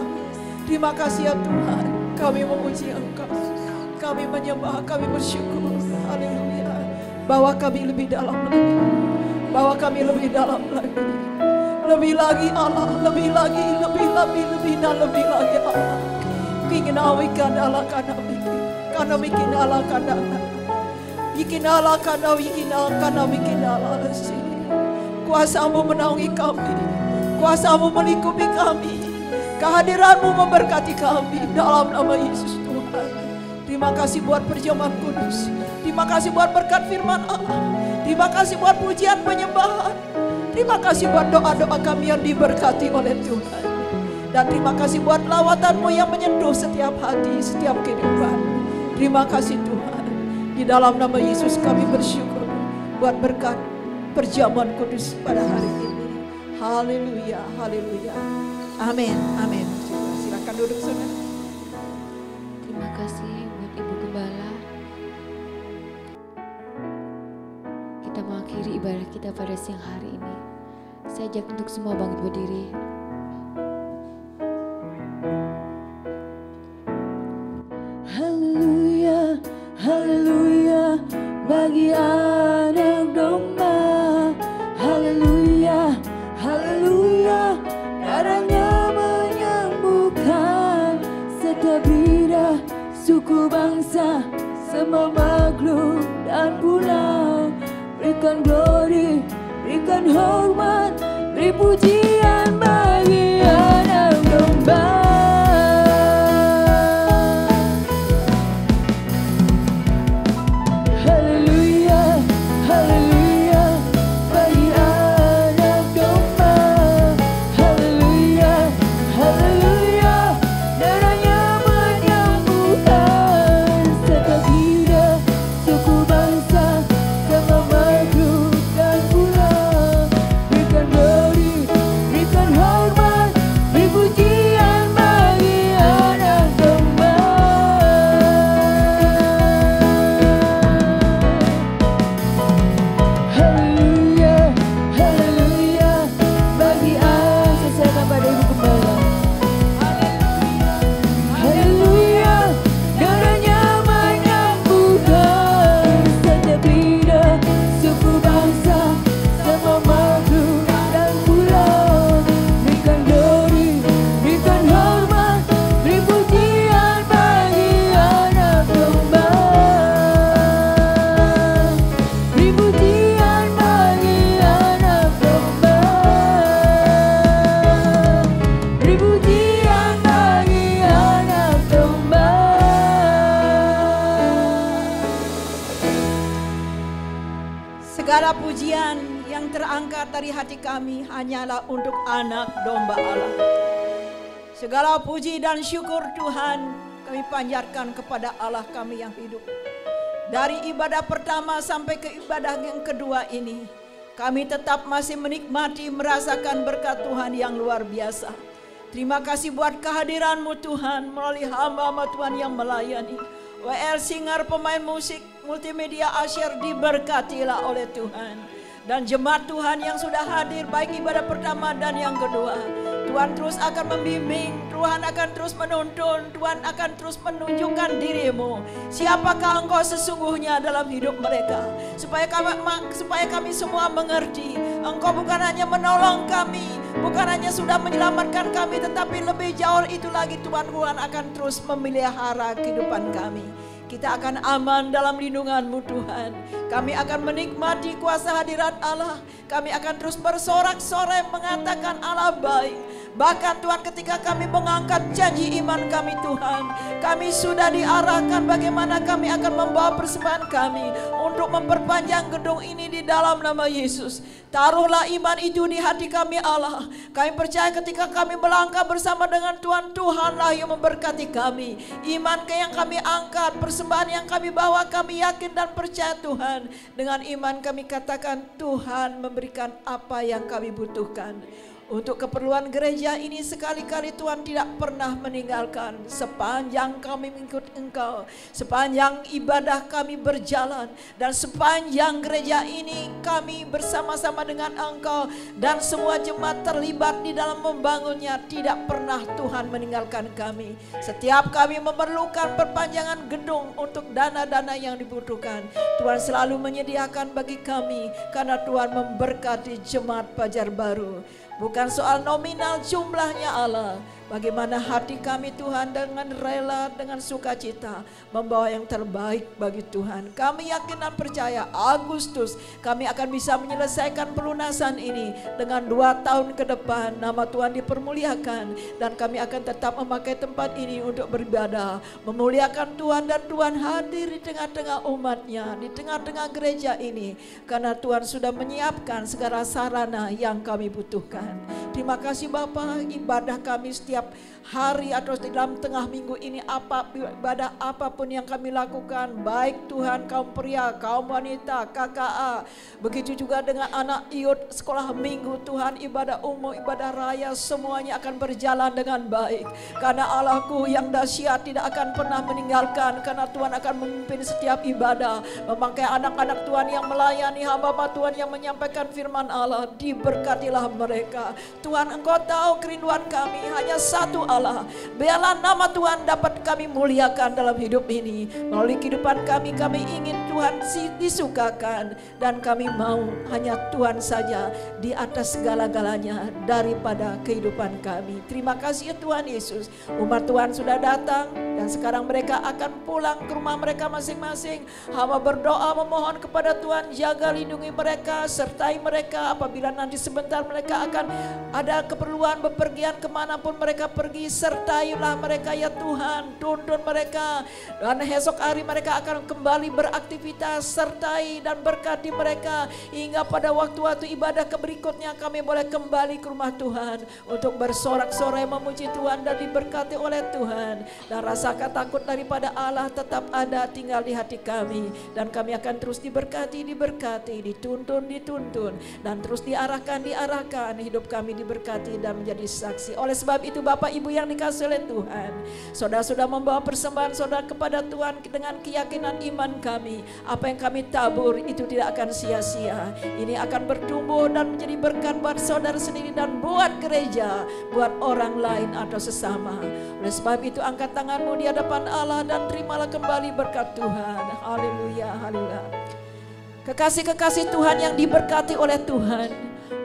Terima kasih ya Tuhan, kami memuji Engkau, kami menyembah, kami bersyukur. Haleluya. Bawa kami lebih dalam lagi, bawa kami lebih dalam lagi. Lebih lagi Allah, lebih lagi, lebih dan lebih lagi Allah. Kinginawi kandala karena bikin Allah kandala. Bikinala karena bikinala kuasamu menaungi kami, kuasamu melingkupi kami, kehadiranmu memberkati kami dalam nama Yesus Tuhan. Terima kasih buat perjamuan kudus, terima kasih buat berkat firman Allah, terima kasih buat pujian penyembahan, terima kasih buat doa-doa kami yang diberkati oleh Tuhan. Dan terima kasih buat lawatanmu yang menyentuh setiap hati, setiap kehidupan. Terima kasih Tuhan. Di dalam nama Yesus kami bersyukur buat berkat perjamuan kudus pada hari ini. Haleluya, haleluya. Amin, amin. Silakan duduk saudara. Terima kasih buat Ibu Gembala. Kita mengakhiri ibadah kita pada siang hari ini. Saya ajak untuk semua bangkit berdiri. Haleluya, haleluya, bagi anak domba. Haleluya, haleluya, darahnya menyembuhkan setiap lidah, suku bangsa, semua makhluk dan pulau. Berikan glory, berikan hormat, beri pujian bagi anak domba. Segala pujian yang terangkat dari hati kami hanyalah untuk anak domba Allah. Segala puji dan syukur Tuhan kami panjatkan kepada Allah kami yang hidup. Dari ibadah pertama sampai ke ibadah yang kedua ini, kami tetap masih menikmati, merasakan berkat Tuhan yang luar biasa. Terima kasih buat kehadiran-Mu Tuhan melalui hamba-hamba Tuhan yang melayani. WL Singer, pemain musik, multimedia Asyir, diberkatilah oleh Tuhan. Dan jemaat Tuhan yang sudah hadir baik ibadah pertama dan yang kedua, Tuhan terus akan membimbing, Tuhan akan terus menuntun, Tuhan akan terus menunjukkan diri-Mu, siapakah Engkau sesungguhnya dalam hidup mereka, supaya kami semua mengerti Engkau bukan hanya menolong kami, bukan hanya sudah menyelamatkan kami, tetapi lebih jauh itu lagi Tuhan akan terus memelihara kehidupan kami. kita akan aman dalam lindungan-Mu Tuhan. Kami akan menikmati kuasa hadirat Allah. Kami akan terus bersorak-sorai mengatakan Allah baik. Bahkan Tuhan ketika kami mengangkat janji iman kami Tuhan, kami sudah diarahkan bagaimana kami akan membawa persembahan kami untuk memperpanjang gedung ini di dalam nama Yesus. Taruhlah iman itu di hati kami Allah. Kami percaya ketika kami melangkah bersama dengan Tuhan, Tuhanlah yang memberkati kami. Iman yang kami angkat, persembahan yang kami bawa, kami yakin dan percaya Tuhan. Dengan iman kami katakan Tuhan memberikan apa yang kami butuhkan. Untuk keperluan gereja ini sekali-kali Tuhan tidak pernah meninggalkan. Sepanjang kami mengikut Engkau, sepanjang ibadah kami berjalan, dan sepanjang gereja ini kami bersama-sama dengan Engkau dan semua jemaat terlibat di dalam membangunnya, tidak pernah Tuhan meninggalkan kami. Setiap kami memerlukan perpanjangan gedung untuk dana-dana yang dibutuhkan, Tuhan selalu menyediakan bagi kami karena Tuhan memberkati jemaat Fajar Baru. Bukan soal nominal jumlahnya Allah. Bagaimana hati kami Tuhan dengan rela, dengan sukacita membawa yang terbaik bagi Tuhan. Kami yakin dan percaya Agustus kami akan bisa menyelesaikan pelunasan ini. Dengan 2 tahun ke depan nama Tuhan dipermuliakan. Dan kami akan tetap memakai tempat ini untuk beribadah. Memuliakan Tuhan dan Tuhan hadir di tengah-tengah umatnya. Di tengah-tengah gereja ini. Karena Tuhan sudah menyiapkan segala sarana yang kami butuhkan. Terima kasih Bapa, ibadah kami setiap hari atau dalam tengah minggu ini ibadah apapun yang kami lakukan, baik Tuhan kaum pria, kaum wanita, KKA, begitu juga dengan anak IUT sekolah minggu Tuhan, ibadah umum, ibadah raya, semuanya akan berjalan dengan baik. Karena Allahku yang dahsyat tidak akan pernah meninggalkan, karena Tuhan akan memimpin setiap ibadah, memakai anak-anak Tuhan yang melayani, hamba-hamba Tuhan yang menyampaikan firman Allah, diberkatilah mereka. Tuhan Engkau tahu kerinduan kami hanya satu Allah. Biarlah nama Tuhan dapat kami muliakan dalam hidup ini. Melalui kehidupan kami ingin Tuhan disukakan. Dan kami mau hanya Tuhan saja di atas segala-galanya daripada kehidupan kami. Terima kasih ya Tuhan Yesus. Umat Tuhan sudah datang dan sekarang mereka akan pulang ke rumah mereka masing-masing. Hamba berdoa memohon kepada Tuhan, jaga lindungi mereka, sertai mereka apabila nanti sebentar mereka akan ada keperluan bepergian kemanapun mereka pergi, sertailah mereka ya Tuhan, tuntun mereka, dan esok hari mereka akan kembali beraktivitas, sertai dan berkati mereka hingga pada waktu-waktu ibadah berikutnya kami boleh kembali ke rumah Tuhan untuk bersorak-sorai memuji Tuhan dan diberkati oleh Tuhan. Dan rasa takut daripada Allah tetap ada tinggal di hati kami, dan kami akan terus diberkati, dituntun, dan terus diarahkan, hidup kami diberkati dan menjadi saksi. Oleh sebab itu Bapak Ibu yang dikasihi oleh Tuhan, saudara sudah membawa persembahan saudara kepada Tuhan dengan keyakinan iman kami. Apa yang kami tabur itu tidak akan sia-sia. Ini akan bertumbuh dan menjadi berkat buat saudara sendiri dan buat gereja, buat orang lain atau sesama. Oleh sebab itu angkat tanganmu di hadapan Allah dan terimalah kembali berkat Tuhan. Haleluya, haleluya. Kekasih-kekasih Tuhan yang diberkati oleh Tuhan,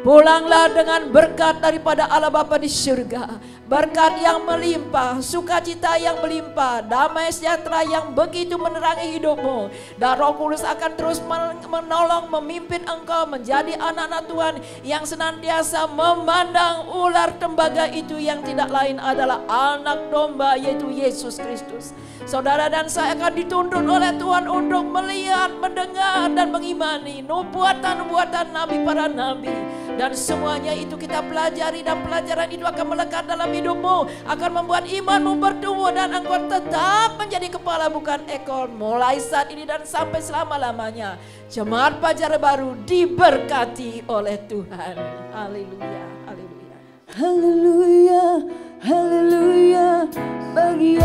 pulanglah dengan berkat daripada Allah Bapa di surga. Berkat yang melimpah, sukacita yang melimpah, damai sejahtera yang begitu menerangi hidupmu. Dan Roh Kudus akan terus menolong, memimpin engkau menjadi anak-anak Tuhan yang senantiasa memandang ular tembaga itu yang tidak lain adalah anak domba, yaitu Yesus Kristus. Saudara dan saya akan dituntun oleh Tuhan untuk melihat, mendengar dan mengimani nubuatan-nubuatan nabi para nabi. Dan semuanya itu kita pelajari, dan pelajaran itu akan melekat dalam hidupmu, akan membuat imanmu bertumbuh dan engkau tetap menjadi kepala bukan ekor mulai saat ini dan sampai selama-lamanya. Jemaat Fajar Baru diberkati oleh Tuhan. Haleluya, haleluya. Haleluya, haleluya. Bagi